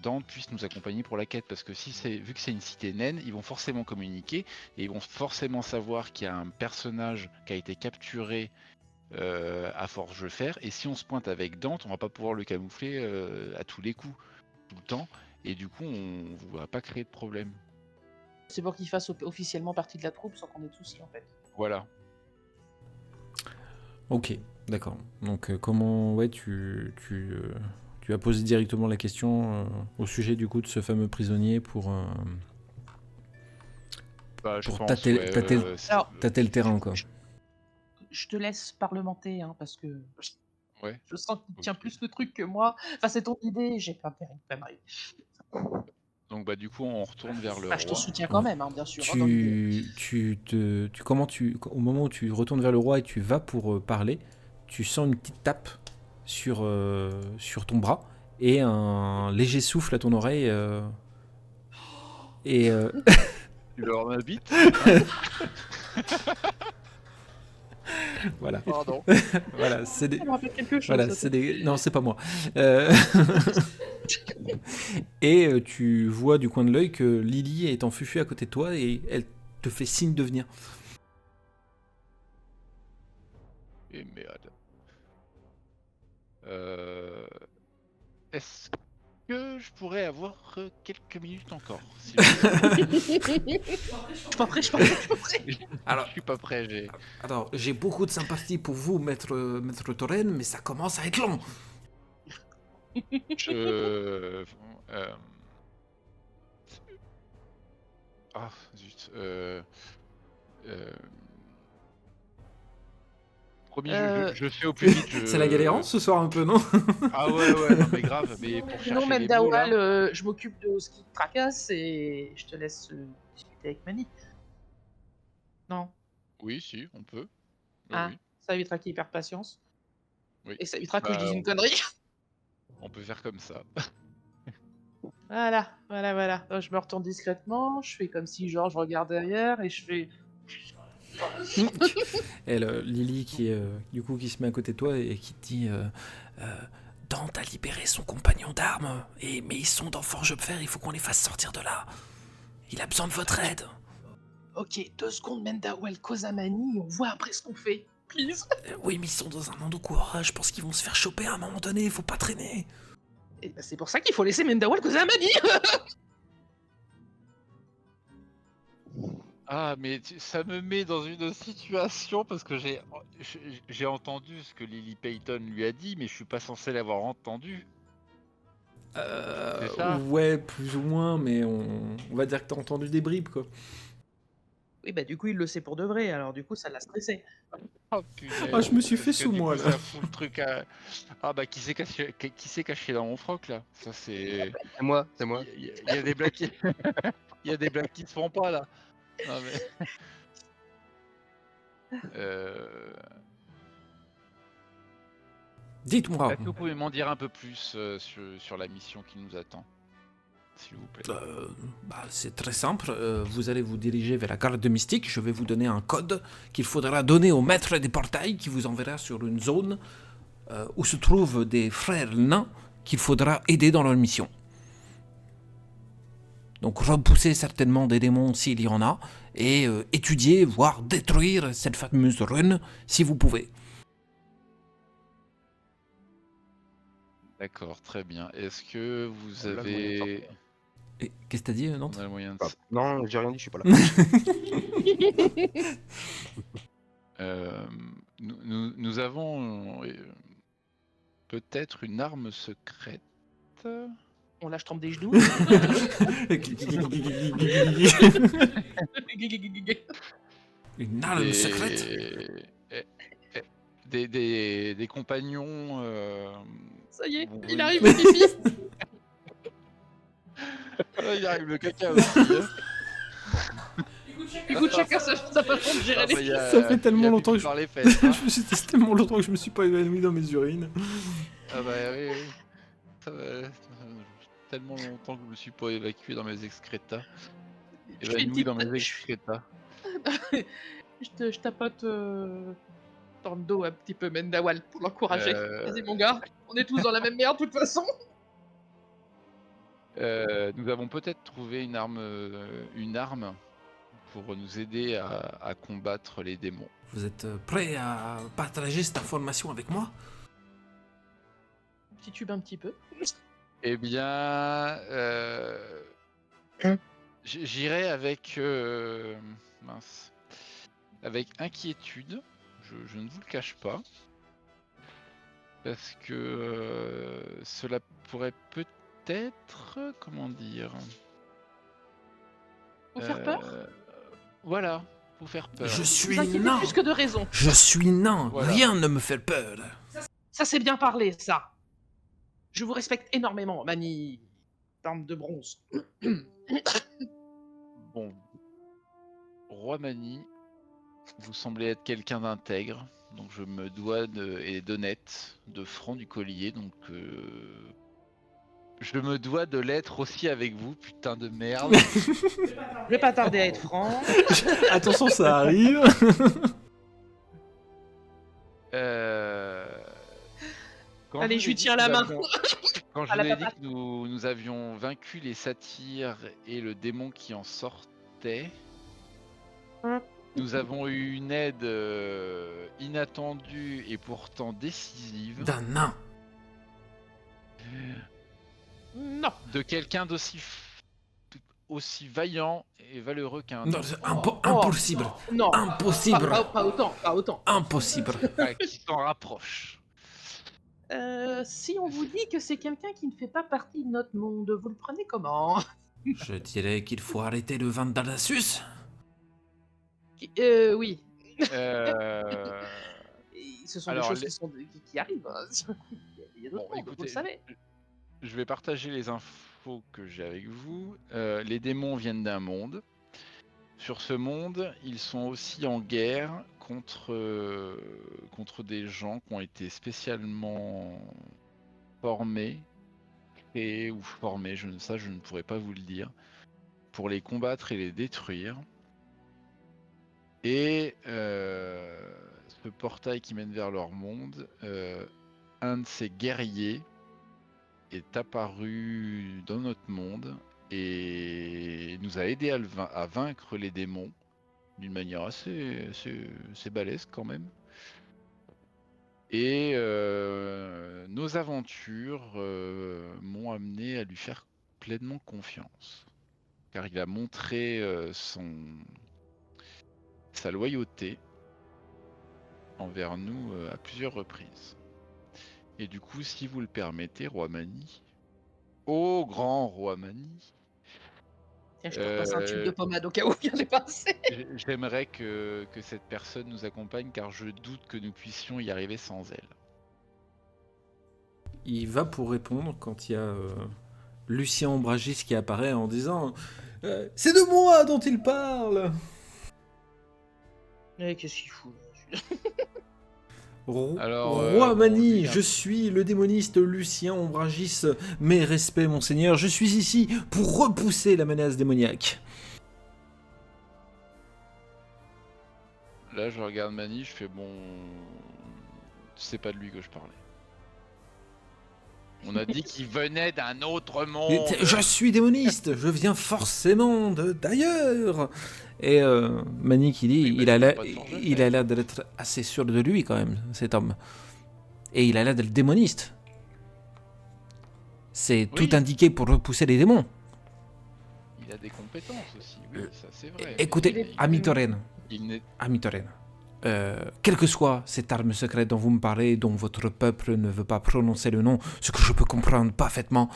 Dante puisse nous accompagner pour la quête, parce que vu que c'est une cité naine, ils vont forcément communiquer et ils vont forcément savoir qu'il y a un personnage qui a été capturé à Forgefer, et si on se pointe avec Dante, on va pas pouvoir le camoufler à tous les coups, tout le temps, et du coup on ne va pas créer de problème. C'est pour qu'il fasse officiellement partie de la troupe sans qu'on ait de soucis en fait. Voilà. Ok, d'accord. Donc comment tu as posé directement la question au sujet du coup de ce fameux prisonnier pour Je pense, tâter Alors, tâter le terrain, quoi. Je te laisse parlementer, hein, parce que Ouais. je sens que tu tiens Ok. plus le truc que moi. Enfin, c'est ton idée, j'ai pas intérêt de conneries. Donc du coup on retourne vers le Enfin, je te roi. soutiens quand même, hein, bien sûr. hein, dans l'idée. Au moment où tu retournes vers le roi et tu vas pour parler, tu sens une petite tape sur ton bras et un léger souffle à ton oreille et Tu leur ma bite. voilà. Pardon. Voilà, c'est des Ça me rappelle quelque chose. Voilà, ça. c'est des... Non, c'est pas moi. Et tu vois du coin de l'œil que Lily est en fufu à côté de toi et elle te fait signe de venir. Et merde. Est-ce que je pourrais avoir quelques minutes encore s'il vous plaît. Je suis pas prêt. Alors, Je suis pas prêt, j'ai... j'ai beaucoup de sympathie pour vous, maître Torren, mais ça commence à être long. Ah, zut. Promis, je fais au plus vite. C'est la galérance ce soir un peu, non? Ah ouais, non mais grave, mais pour Sinon, chercher les mots là... Mendawal, je m'occupe de ce qui te tracasse et je te laisse discuter avec Mani. Non. Oui, si, on peut. Oui, Ah, oui. ça évitera qu'il perde patience. Oui. Et ça évitera que je Bah, dise une connerie. On peut faire comme ça. Voilà. Je me retourne discrètement, je fais comme si genre je regarde derrière et je fais. Et Lily qui se met à côté de toi et qui te dit Dante a libéré son compagnon d'armes, mais ils sont dans Forge-Fer, il faut qu'on les fasse sortir de là. Il a besoin de votre aide. Ok, 2 secondes, Mendawal, Kozamani, on voit après ce qu'on fait. Please. Oui, mais ils sont dans un endroit, je pense qu'ils vont se faire choper à un moment donné, il faut pas traîner. Et bah, c'est pour ça qu'il faut laisser Mendawal Kozamani. Ah, mais ça me met dans une situation parce que j'ai entendu ce que Lily Payton lui a dit, mais je suis pas censé l'avoir entendu. C'est ça ? Ouais, plus ou moins, mais on va dire que t'as entendu des bribes, quoi. Oui, bah du coup, il le sait pour de vrai, alors du coup, ça l'a stressé. Oh punaise. Ah, je me suis fait Parce que sous du moi, coup, là. ça fout le truc à... Ah bah qui s'est caché dans mon froc là ? Ça c'est... C'est moi. Il y a des blagues qui... Il y a des blagues qui se font pas là. Non mais... Dites-moi. Est-ce que vous pouvez m'en dire un peu plus sur la mission qui nous attend, s'il vous plaît ? C'est très simple. Vous allez vous diriger vers la garde de Mystique. Je vais vous donner un code qu'il faudra donner au maître des portails qui vous enverra sur une zone où se trouvent des frères nains qu'il faudra aider dans leur mission. Donc repousser certainement des démons s'il y en a et étudier, voire détruire cette fameuse rune si vous pouvez. D'accord, très bien. Est-ce que vous On a le moyen de avez... sortir. Et qu'est-ce que t'as dit, Nantes? On a le moyen de... Non, j'ai rien dit, je suis pas là. Nous avons peut-être une arme secrète. On lâche trempe des genoux. Une arme secrète. Des compagnons. Ça y est, Bon, il oui. arrive le pipi. Il arrive le caca aussi. Hein. Écoute, chacun sa façon de gérer les... Ça fait tellement longtemps que je- Par les fesses, hein. C'est tellement longtemps que je me suis pas évanoui dans mes urines. Ah bah oui. Ça va- tellement longtemps que je me suis pas évacué dans mes excrétas. Je fais une Évanoui dans petite- mes excrétas. Je tapote dans le dos un petit peu Mendawal pour l'encourager. Euh. Vas-y mon gars, on est tous dans la même merde de toute façon. Nous avons peut-être trouvé une arme pour nous aider à combattre les démons. Vous êtes prêt à partager cette information avec moi? Titube un petit peu. Eh bien, j'irai avec avec inquiétude. Je ne vous le cache pas, parce que cela pourrait peut-être, comment dire, Vous faire peur? Voilà, vous faire peur. Je Vous suis inquiétez nain. plus que de raison. Je suis nain. Voilà. Rien ne me fait peur. Ça, c'est bien parlé, ça. Je vous respecte énormément, Mani. Dame de bronze. Bon, Roi Mani, vous semblez être quelqu'un d'intègre, donc je me dois et d'honnête, de franc du collier, donc je me dois de l'être aussi avec vous, putain de merde. Je vais pas tarder à être franc. Attention, ça arrive. Quand Allez, vous je lui ai dit tiens que la nous main. avions- Quand je À la vous ai dit patate. que nous avions vaincu les satyres et le démon qui en sortait, nous avons eu une aide inattendue et pourtant décisive D'un nain. Non. de quelqu'un aussi vaillant et valeureux qu'un Non, autre, c'est impossible. Non. Impossible. Pas autant, pas autant. Impossible. qui s'en rapproche. Si on vous dit que c'est quelqu'un qui ne fait pas partie de notre monde, vous le prenez comment? Je dirais qu'il faut arrêter le Vandalasus. Oui. Euh, Et ce sont Alors, des choses qui arrivent. Il y a d'autres Bon, mondes, vous écoutez, le savez. je vais partager les infos que j'ai avec vous. Les démons viennent d'un monde. Sur ce monde, ils sont aussi en guerre contre des gens qui ont été spécialement formés, créés ou formés, je ne pourrais pas vous le dire, pour les combattre et les détruire. Et ce portail qui mène vers leur monde, un de ces guerriers est apparu dans notre monde et nous a aidé à vaincre les démons d'une manière assez balèze quand même. Et nos aventures m'ont amené à lui faire pleinement confiance, car il a montré sa loyauté envers nous à plusieurs reprises. Et du coup, si vous le permettez, Roi Mani, ô grand Roi Mani, Tiens, je te repasse un tube de pommade au cas où il y en ait pas assez. j'aimerais que cette personne nous accompagne, car je doute que nous puissions y arriver sans elle. Il va pour répondre quand il y a Lucien Ombragis qui apparaît en disant c'est de moi dont il parle. Qu'est-ce qu'il fout là, Roi Alors, Mani, bon, je suis le démoniste Lucien Ombragis. Mes respects, monseigneur, je suis ici pour repousser la menace démoniaque. Là, je regarde Mani, je fais bon. C'est pas de lui que je parlais. On a dit qu'il venait d'un autre monde. Je suis démoniste, je viens forcément d'ailleurs. Et Mani qui dit, Oui, il a mais c'est il a l'air d'être assez sûr de lui quand même, cet homme. Et il a l'air d'être démoniste. C'est Oui. tout indiqué pour repousser les démons. Il a des compétences aussi, oui, ça c'est vrai. Écoutez, Mais ami Torren, il n'est ami Torren, quelle que soit cette arme secrète dont vous me parlez, dont votre peuple ne veut pas prononcer le nom, ce que je peux comprendre parfaitement,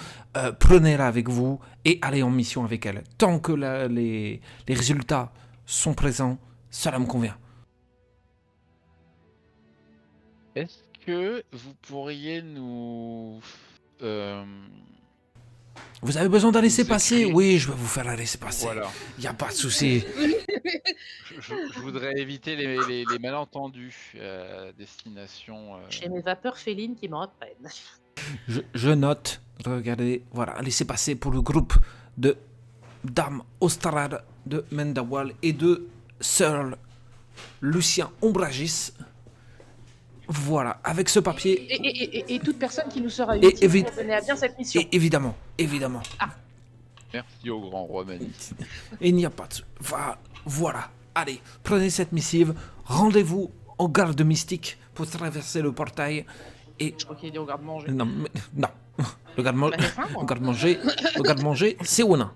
prenez-la avec vous et allez en mission avec elle. Tant que les résultats sont présents, cela me convient. Est-ce que vous pourriez nous... Vous avez besoin d'un Vous laissez-passer? écrire- Oui, je vais vous faire un laissez-passer. Voilà. Il n'y a pas de souci. Je voudrais éviter les malentendus à destination... J'ai mes vapeurs félines qui me reprennent. Je note, regardez, voilà, laissez-passer pour le groupe de Dame Ostrad de Mendawal et de Sir Lucien Ombragis. Voilà, avec ce papier, Et toute personne qui nous sera Et utile évite- pour mener à bien cette mission. et évidemment, Merci au grand roi Mani. Il n'y a pas de... Voilà. Allez, prenez cette missive. Rendez-vous au garde mystique pour traverser le portail. Et... Je crois qu'il a dit au garde-manger. Non, non. Le Bah, c'est ça, moi. le garde-manger, c'est Onin.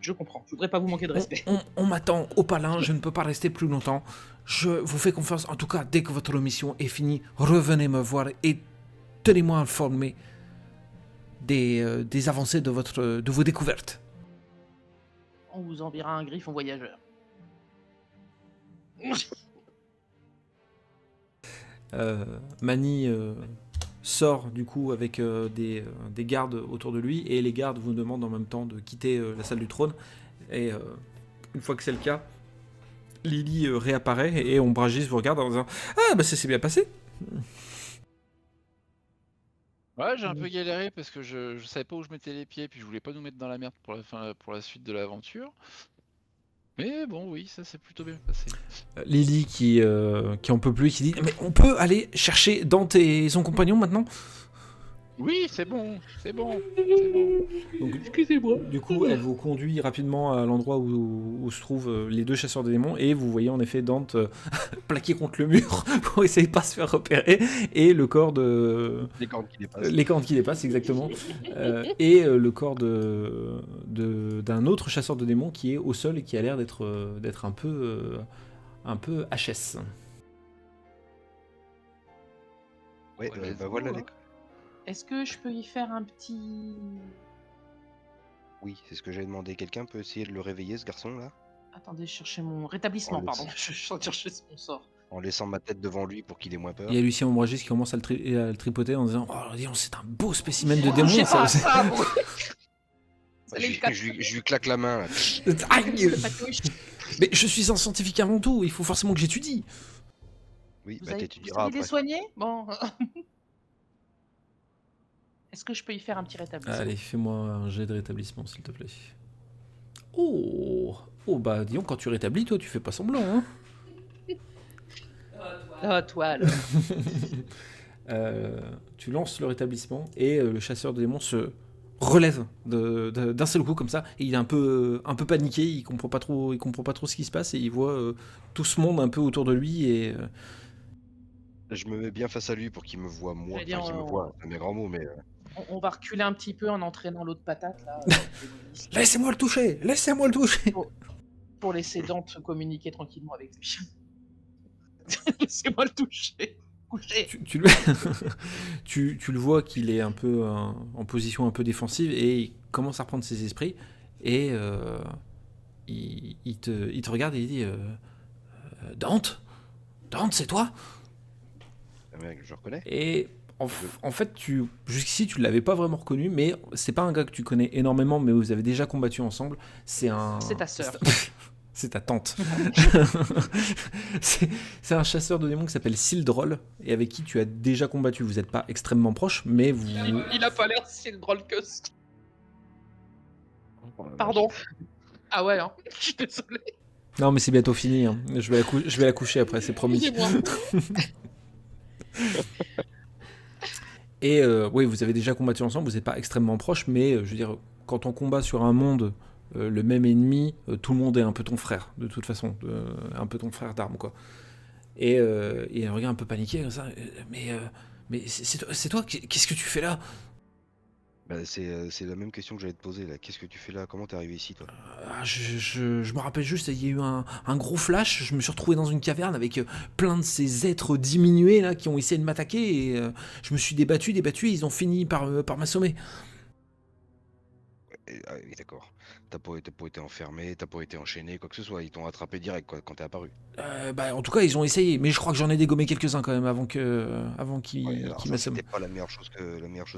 Je comprends. Je voudrais pas vous manquer de respect. On m'attend au palin, je ne peux pas rester plus longtemps. Je vous fais confiance. En tout cas, dès que votre mission est finie, revenez me voir et tenez-moi informé des avancées de vos découvertes. On vous enverra un griffon voyageur. Mani sort du coup avec des gardes autour de lui et les gardes vous demandent en même temps de quitter la salle du trône et une fois que c'est le cas, Lily réapparaît et Ombragis vous regarde en disant « Ah bah ça s'est bien passé !» Ouais, j'ai un peu galéré parce que je savais pas où je mettais les pieds, puis je voulais pas nous mettre dans la merde pour la suite de l'aventure. Mais bon, oui, ça s'est plutôt bien passé. Lily qui en peut plus, qui dit « Mais on peut aller chercher Dante et son compagnon maintenant ?» Oui, c'est bon. Donc, Excusez-moi. du coup, elle vous conduit rapidement à l'endroit où se trouvent les deux chasseurs de démons et vous voyez en effet Dante plaqué contre le mur pour essayer de pas se faire repérer et le corps de... Les cordes qui dépassent. Les cordes qui dépassent, exactement. Et le corps d'un autre chasseur de démons qui est au sol et qui a l'air d'être un peu HS. Ouais, Ouais, bah voilà les... Est-ce que je peux y faire un petit... Oui, c'est ce que j'ai demandé. Quelqu'un peut essayer de le réveiller, ce garçon-là, Attendez, je cherchais mon rétablissement, Oh, pardon. le- Je cherchais mon sort. en laissant ma tête devant lui pour qu'il ait moins peur. Il y a Lucien Ombragis qui commence à le tripoter en disant « Oh, dis donc, c'est un beau spécimen de démon, J'ai ça. pas ça, bon. Bah, je lui claque la main. Là. Aïe Pas touche. Mais je suis un scientifique avant tout, il faut forcément que j'étudie. Oui, Vous bah avez t'étudieras les après. soigner? Bon. Est-ce que je peux y faire un petit rétablissement? Allez, fais-moi un jet de rétablissement, s'il te plaît. Oh, bah dis donc, quand tu rétablis, toi, tu fais pas semblant, hein. Ah, toi, alors. Tu lances le rétablissement et le chasseur de démons se relève d'un seul coup comme ça. Et il est un peu paniqué, il comprend pas trop ce qui se passe et il voit tout ce monde un peu autour de lui et Je me mets bien face à lui pour qu'il me voie moi. J'allais dire, Enfin, qu'il me voit, c'est un grand mot, mais... On va reculer un petit peu en entraînant l'autre patate, là. laissez-moi le toucher. Pour laisser Dante communiquer tranquillement avec lui. Laissez-moi le toucher. Coucher. Tu le vois qu'il est un peu en position un peu défensive et il commence à reprendre ses esprits et il te regarde et il dit Dante, c'est toi? Ah, mec, je reconnais. Et en fait, jusqu'ici, tu ne l'avais pas vraiment reconnu, mais c'est pas un gars que tu connais énormément, mais vous avez déjà combattu ensemble. C'est ta sœur. C'est ta tante. c'est un chasseur de démons qui s'appelle Sildrol, et avec qui tu as déjà combattu. Vous n'êtes pas extrêmement proches, mais vous... Il a pas l'air si drôle que ça. Pardon. Ah ouais, hein. Je suis désolé. Non, mais c'est bientôt fini. Hein. Je vais la coucher après, c'est promis. Excusez-moi. Et oui, vous avez déjà combattu ensemble, vous n'êtes pas extrêmement proches, mais je veux dire, quand on combat sur un monde, le même ennemi, tout le monde est un peu ton frère, de toute façon, un peu ton frère d'armes, quoi. Et il regarde un peu paniqué, comme ça, mais c'est toi, qu'est-ce que tu fais là? Bah, c'est la même question que j'allais te poser, là. Qu'est-ce que tu fais là? Comment t'es arrivé ici, toi? Je me rappelle juste, il y a eu un gros flash, je me suis retrouvé dans une caverne avec plein de ces êtres diminués là qui ont essayé de m'attaquer et je me suis débattu et ils ont fini par m'assommer. Ah oui, d'accord. T'as pas été enfermé, t'as pas été enchaîné, quoi que ce soit. Ils t'ont attrapé direct, quoi, quand t'es apparu. Bah, en tout cas, ils ont essayé, mais je crois que j'en ai dégommé quelques-uns quand même avant qu'ils Ouais, alors ça, m'assomment. c'était pas la meilleure chose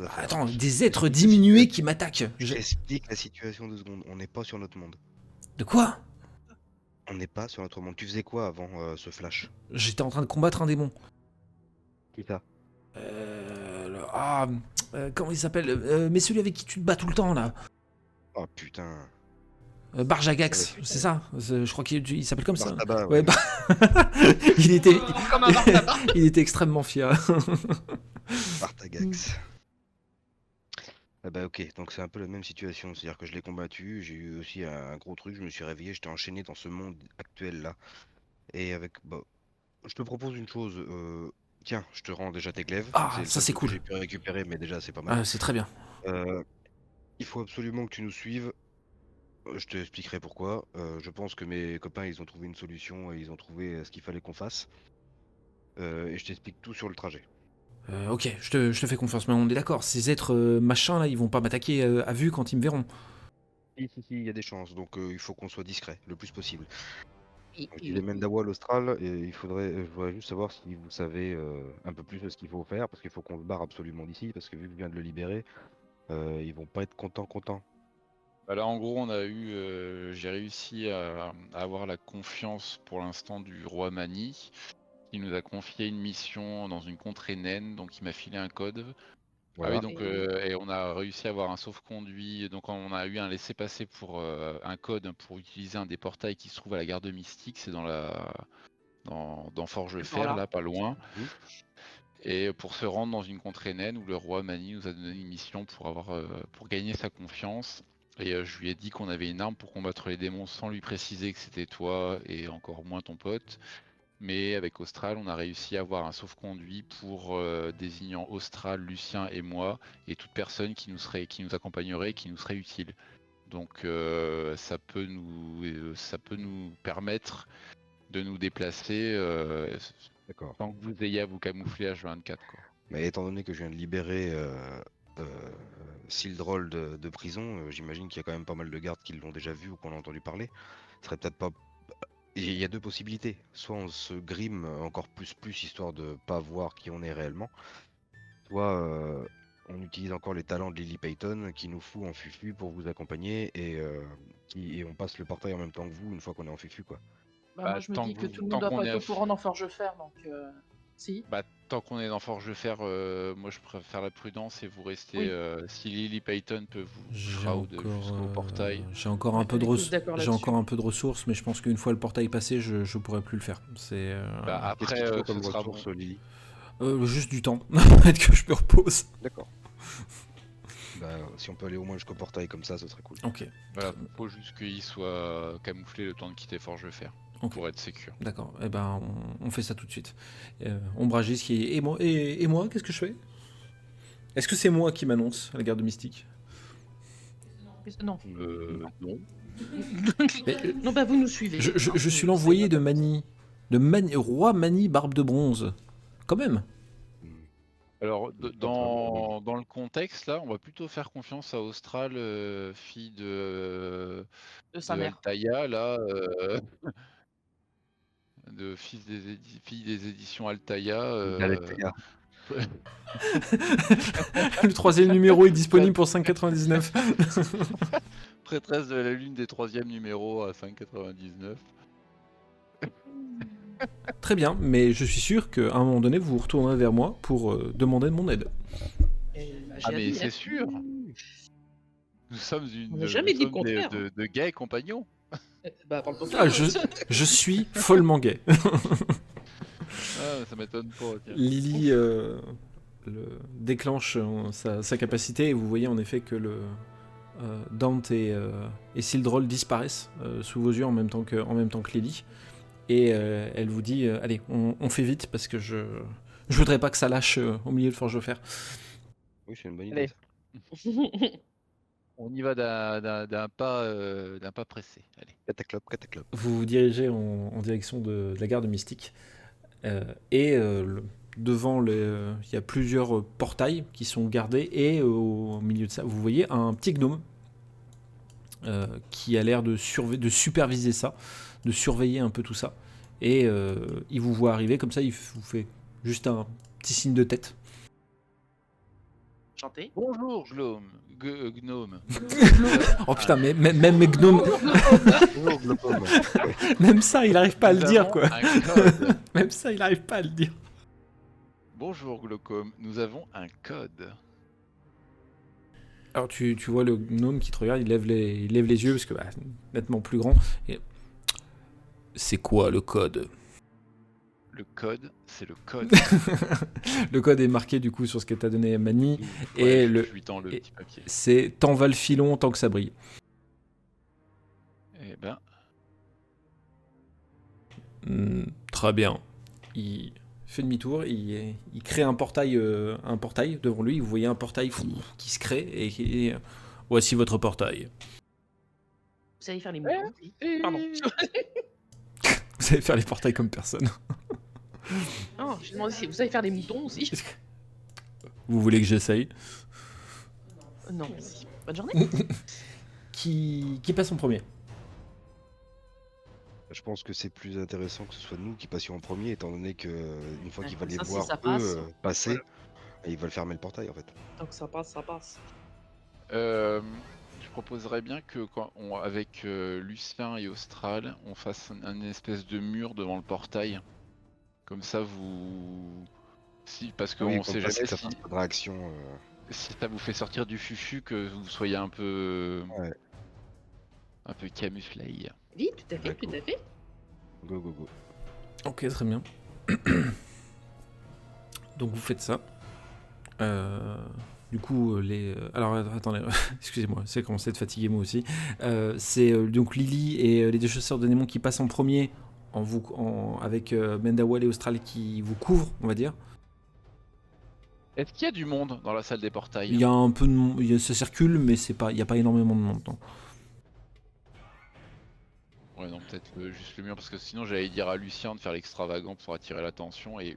à faire. Attends, des êtres diminués qui m'attaquent. Je t'explique la situation 2 secondes. On n'est pas sur notre monde. De quoi? On n'est pas sur notre monde. Tu faisais quoi avant ce flash? J'étais en train de combattre un démon. Qui ça? Comment il s'appelle? Mais celui avec qui tu te bats tout le temps là. Oh putain. Barjagax, Ouais, c'est ça? Je crois qu'il s'appelle comme ça. Bartaba, Ouais, ouais. bah... il était Comme un Bartaba. il était extrêmement fier. Bartagax. Ah bah ok, donc c'est un peu la même situation, c'est-à-dire que je l'ai combattu, j'ai eu aussi un gros truc, je me suis réveillé, j'étais enchaîné dans ce monde actuel là. Et avec, bah, je te propose une chose, tiens, je te rends déjà tes glaives, Ah, c'est le ça seul c'est truc que cool. j'ai pu récupérer, mais déjà c'est pas mal. Ah, c'est très bien. Euh, il faut absolument que tu nous suives, je te expliquerai pourquoi. Je pense que mes copains ils ont trouvé une solution et ils ont trouvé ce qu'il fallait qu'on fasse. Et je t'explique tout sur le trajet. Ok, je te fais confiance, mais on est d'accord. Ces êtres machins là, ils vont pas m'attaquer à vue quand ils me verront. Si, il y a des chances, donc il faut qu'on soit discret le plus possible. Et, Je les mène d'Awa à l'Austral et je voudrais juste savoir si vous savez un peu plus de ce qu'il faut faire, parce qu'il faut qu'on se barre absolument d'ici, parce que vu que je viens de le libérer, ils vont pas être contents. Bah là, en gros, j'ai réussi à avoir la confiance pour l'instant du roi Mani. Il nous a confié une mission dans une contrée naine, donc il m'a filé un code. Ah oui, Voilà. donc et on a réussi à avoir un sauf-conduit. Donc on a eu un laissez-passer pour un code pour utiliser un des portails qui se trouve à la garde mystique. C'est dans par Forgefer, là. là, pas loin. Mhm. Et pour se rendre dans une contrée naine où le roi Mani nous a donné une mission pour gagner sa confiance. Et je lui ai dit qu'on avait une arme pour combattre les démons sans lui préciser que c'était toi et encore moins ton pote. Mais avec Austral, on a réussi à avoir un sauf-conduit pour désignant Austral, Lucien et moi, et toute personne qui nous accompagnerait et qui nous serait utile. Donc ça peut nous permettre de nous déplacer D'accord. sans que vous ayez à vous camoufler H24, quoi. Mais étant donné que je viens de libérer Sildrol de prison, j'imagine qu'il y a quand même pas mal de gardes qui l'ont déjà vu ou qu'on a entendu parler. Ce serait peut-être pas. Il y a deux possibilités. Soit on se grime encore plus histoire de pas voir qui on est réellement. Soit on utilise encore les talents de Lily Payton qui nous fout en fufu pour vous accompagner et on passe le portail en même temps que vous une fois qu'on est en fufu quoi. Bah, moi, Bah, je me dis que tout le monde tant doit qu'on pas est être au courant dans Forgefer, donc si. Bah, tant qu'on est dans Forgefer, moi je préfère la prudence et vous restez. Oui. Si Lily Payton peut vous J'ai shroud encore, jusqu'au portail. j'ai encore un Ouais, peu de on est tous d'accord j'ai là-dessus. encore un peu de ressources, mais je pense qu'une fois le portail passé, je pourrai plus le faire. C'est Bah, Qu'est-ce après, qu'il te faut ce comme sera bon. ressource Lily? juste du temps, peut-être que je me repose. D'accord. Bah si on peut aller au moins jusqu'au portail comme ça, ce serait cool. Ok, Voilà, faut juste qu'il soit camouflé le temps de quitter Forgefer Ok. pour être sécure. d'accord. Eh ben, on fait ça tout de suite. Ombragis qui est... Et moi, qu'est-ce que je fais? Est-ce que c'est moi qui m'annonce à la garde mystique? Non. Non. Mais, Non, bah vous nous suivez. je suis l'envoyé de Mani. Roi Mani Barbe de Bronze. Quand même. Alors, Pas vraiment. dans le contexte, là, on va plutôt faire confiance à Austral, fille De de sa mère. Altaïa, là, fille des éditions Altaïa. Altaïa. Le troisième numéro est disponible pour 5,99. Prêtresse de la lune des 3e numéros à 5,99. Très bien, mais je suis sûr qu'à un moment donné, vous vous retournerez vers moi pour demander de mon aide. Et, bah, j'ai Ah, mais dit, c'est hein. sûr. Nous sommes On n'a jamais dit le contraire. de gays compagnons. Bah, parle pas pour Ah, toi. je suis follement gay. Ah, ça m'étonne pas. Tiens. Lily déclenche sa capacité et vous voyez en effet que Dante et Sildrol disparaissent sous vos yeux en même temps que Lily. Et elle vous dit allez, on fait vite parce que je voudrais pas que ça lâche au milieu de Forgefer. Oui, c'est une bonne Allez. idée. On y va d'un pas pressé. Allez. Cataclope. Vous vous dirigez en direction de la garde mystique. Devant il y a plusieurs portails qui sont gardés et au milieu de ça, vous voyez un petit gnome qui a l'air de superviser ça, de surveiller un peu tout ça. Et il vous voit arriver comme ça, il vous fait juste un petit signe de tête. Chanter. Bonjour, gnome. Oh putain, mais même mes gnomes, Bonjour, Glopom. même ça, il arrive pas à le Nous dire avons quoi. un code. Même ça, il arrive pas à le dire. Bonjour, Glaucome. Nous avons un code. Alors tu vois le gnome qui te regarde, il lève les yeux parce que nettement plus grand. Et... C'est quoi le code? Le code, c'est le code. Le code est marqué du coup sur ce que t'as donné Mani. Ouais, Et je lui tends le et- petit papier. C'est t'en vas le filon tant que ça brille. Eh ben, Très bien. Il fait demi-tour, il crée un portail devant lui. Vous voyez un portail qui se crée et voici votre portail. Vous savez faire les mouvements. Pardon. Vous savez faire les portails comme personne. Non, j'ai demandé si vous savez faire des moutons aussi. Vous voulez que j'essaye? Non, merci. Bonne journée. Qui passe en premier? Je pense que c'est plus intéressant que ce soit nous qui passions en premier, étant donné que une fois Ouais, qu'ils vont comme les ça, si voir ça eux passe, passer, voilà. et ils veulent fermer le portail en fait. Tant que ça passe, ça passe. je proposerais bien que avec Lucien et Austral, on fasse un espèce de mur devant le portail. Comme ça, parce qu'on Oui, sait comme ça, jamais ça fasse pas de réaction. si ça vous fait sortir du fufu, que vous soyez un peu camouflé. Oui, tout à fait, D'accord. tout à fait. Go, go, go. Ok, très bien. Donc vous faites ça. Du coup, alors attendez, excusez-moi, c'est commencé à être fatigué moi aussi. C'est donc Lily et les deux chasseurs de démons qui passent en premier avec Mendawal et Austral qui vous couvrent, on va dire. Est-ce qu'il y a du monde dans la salle des portails? Il y a un peu de monde, ça circule, mais il n'y a pas énormément de monde. Non. Ouais, non, peut-être juste le mur, parce que sinon j'allais dire à Lucien de faire l'extravagant pour attirer l'attention et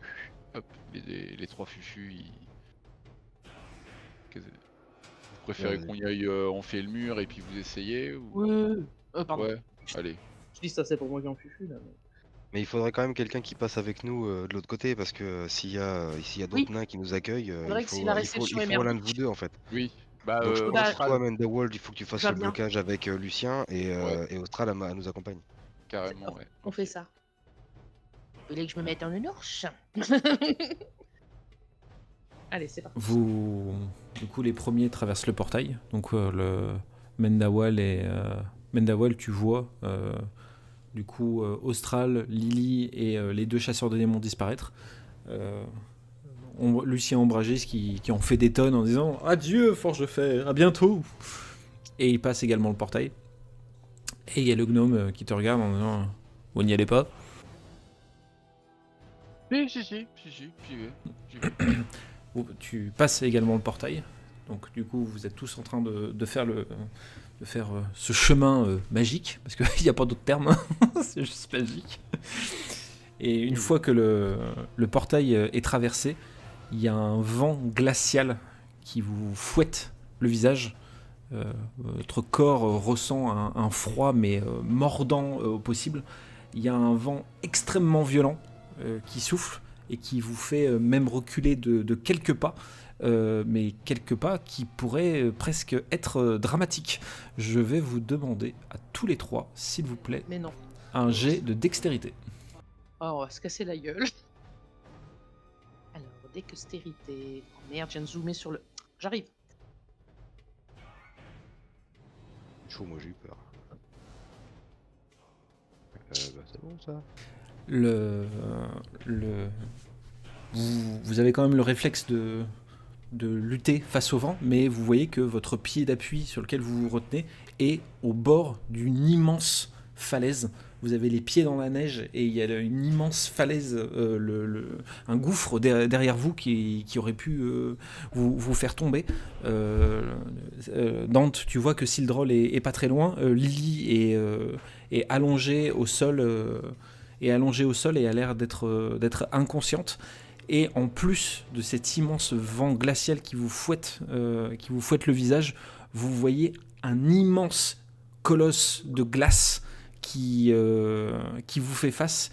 hop, les trois fufus, Vous préférez Ouais. qu'on y aille, on fait le mur et puis vous essayez ou... Oui. Pardon. Ouais, allez. Je dis ça, c'est pour moi qui en fufu là. Mais il faudrait quand même quelqu'un qui passe avec nous de l'autre côté, parce que s'il y a d'autres Oui. nains qui nous accueillent, vrai il que faut, si la il faut, réception il est faut l'un de merdique. vous deux en fait. Oui, bah Donc je pense que Austral, toi, Mendawald, il faut que tu fasses Va le bien. blocage avec Lucien et Ouais. Austral elle nous accompagne. carrément, ouais. On fait ça. Vous voulez que je me mette en nounours? Allez, c'est parti. Du coup, les premiers traversent le portail. Donc, le Mendawal Mendawal, tu vois, du coup, Austral, Lily et les deux chasseurs de démons disparaître. Lucien Ombragis qui en fait des tonnes en disant « Adieu, forge de fer, à bientôt !» Et il passe également le portail. Et il y a le gnome qui te regarde en disant « Vous n'y allez pas ?» Si, j'y vais. Tu passes également le portail. Donc du coup, vous êtes tous en train de faire ce chemin magique, parce qu'il n'y a pas d'autre terme, c'est juste magique. Et une fois que le portail est traversé, il y a un vent glacial qui vous fouette le visage. Votre corps ressent un froid, mais mordant au possible. Il y a un vent extrêmement violent qui souffle et qui vous fait même reculer de quelques pas, mais quelques pas qui pourraient presque être dramatiques. Je vais vous demander à tous les trois, s'il vous plaît, Mais non. un jet de dextérité. Oh, on va se casser la gueule. Alors, dextérité. Oh merde, je viens de zoomer sur le... J'arrive. Chaud, moi j'ai eu peur. C'est bon ça. Vous avez quand même le réflexe de lutter face au vent, mais vous voyez que votre pied d'appui sur lequel vous vous retenez est au bord d'une immense falaise. Vous avez les pieds dans la neige et il y a une immense falaise, un gouffre derrière vous qui aurait pu vous faire tomber. Dante, tu vois que Sildrol est pas très loin. Lily est allongée au sol. Et a l'air d'être inconsciente. Et en plus de cet immense vent glacial qui vous fouette le visage, vous voyez un immense colosse de glace qui vous fait face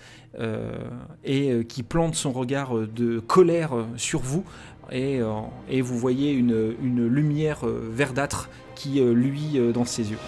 et qui plante son regard de colère sur vous. Et vous voyez une lumière verdâtre qui luit dans ses yeux.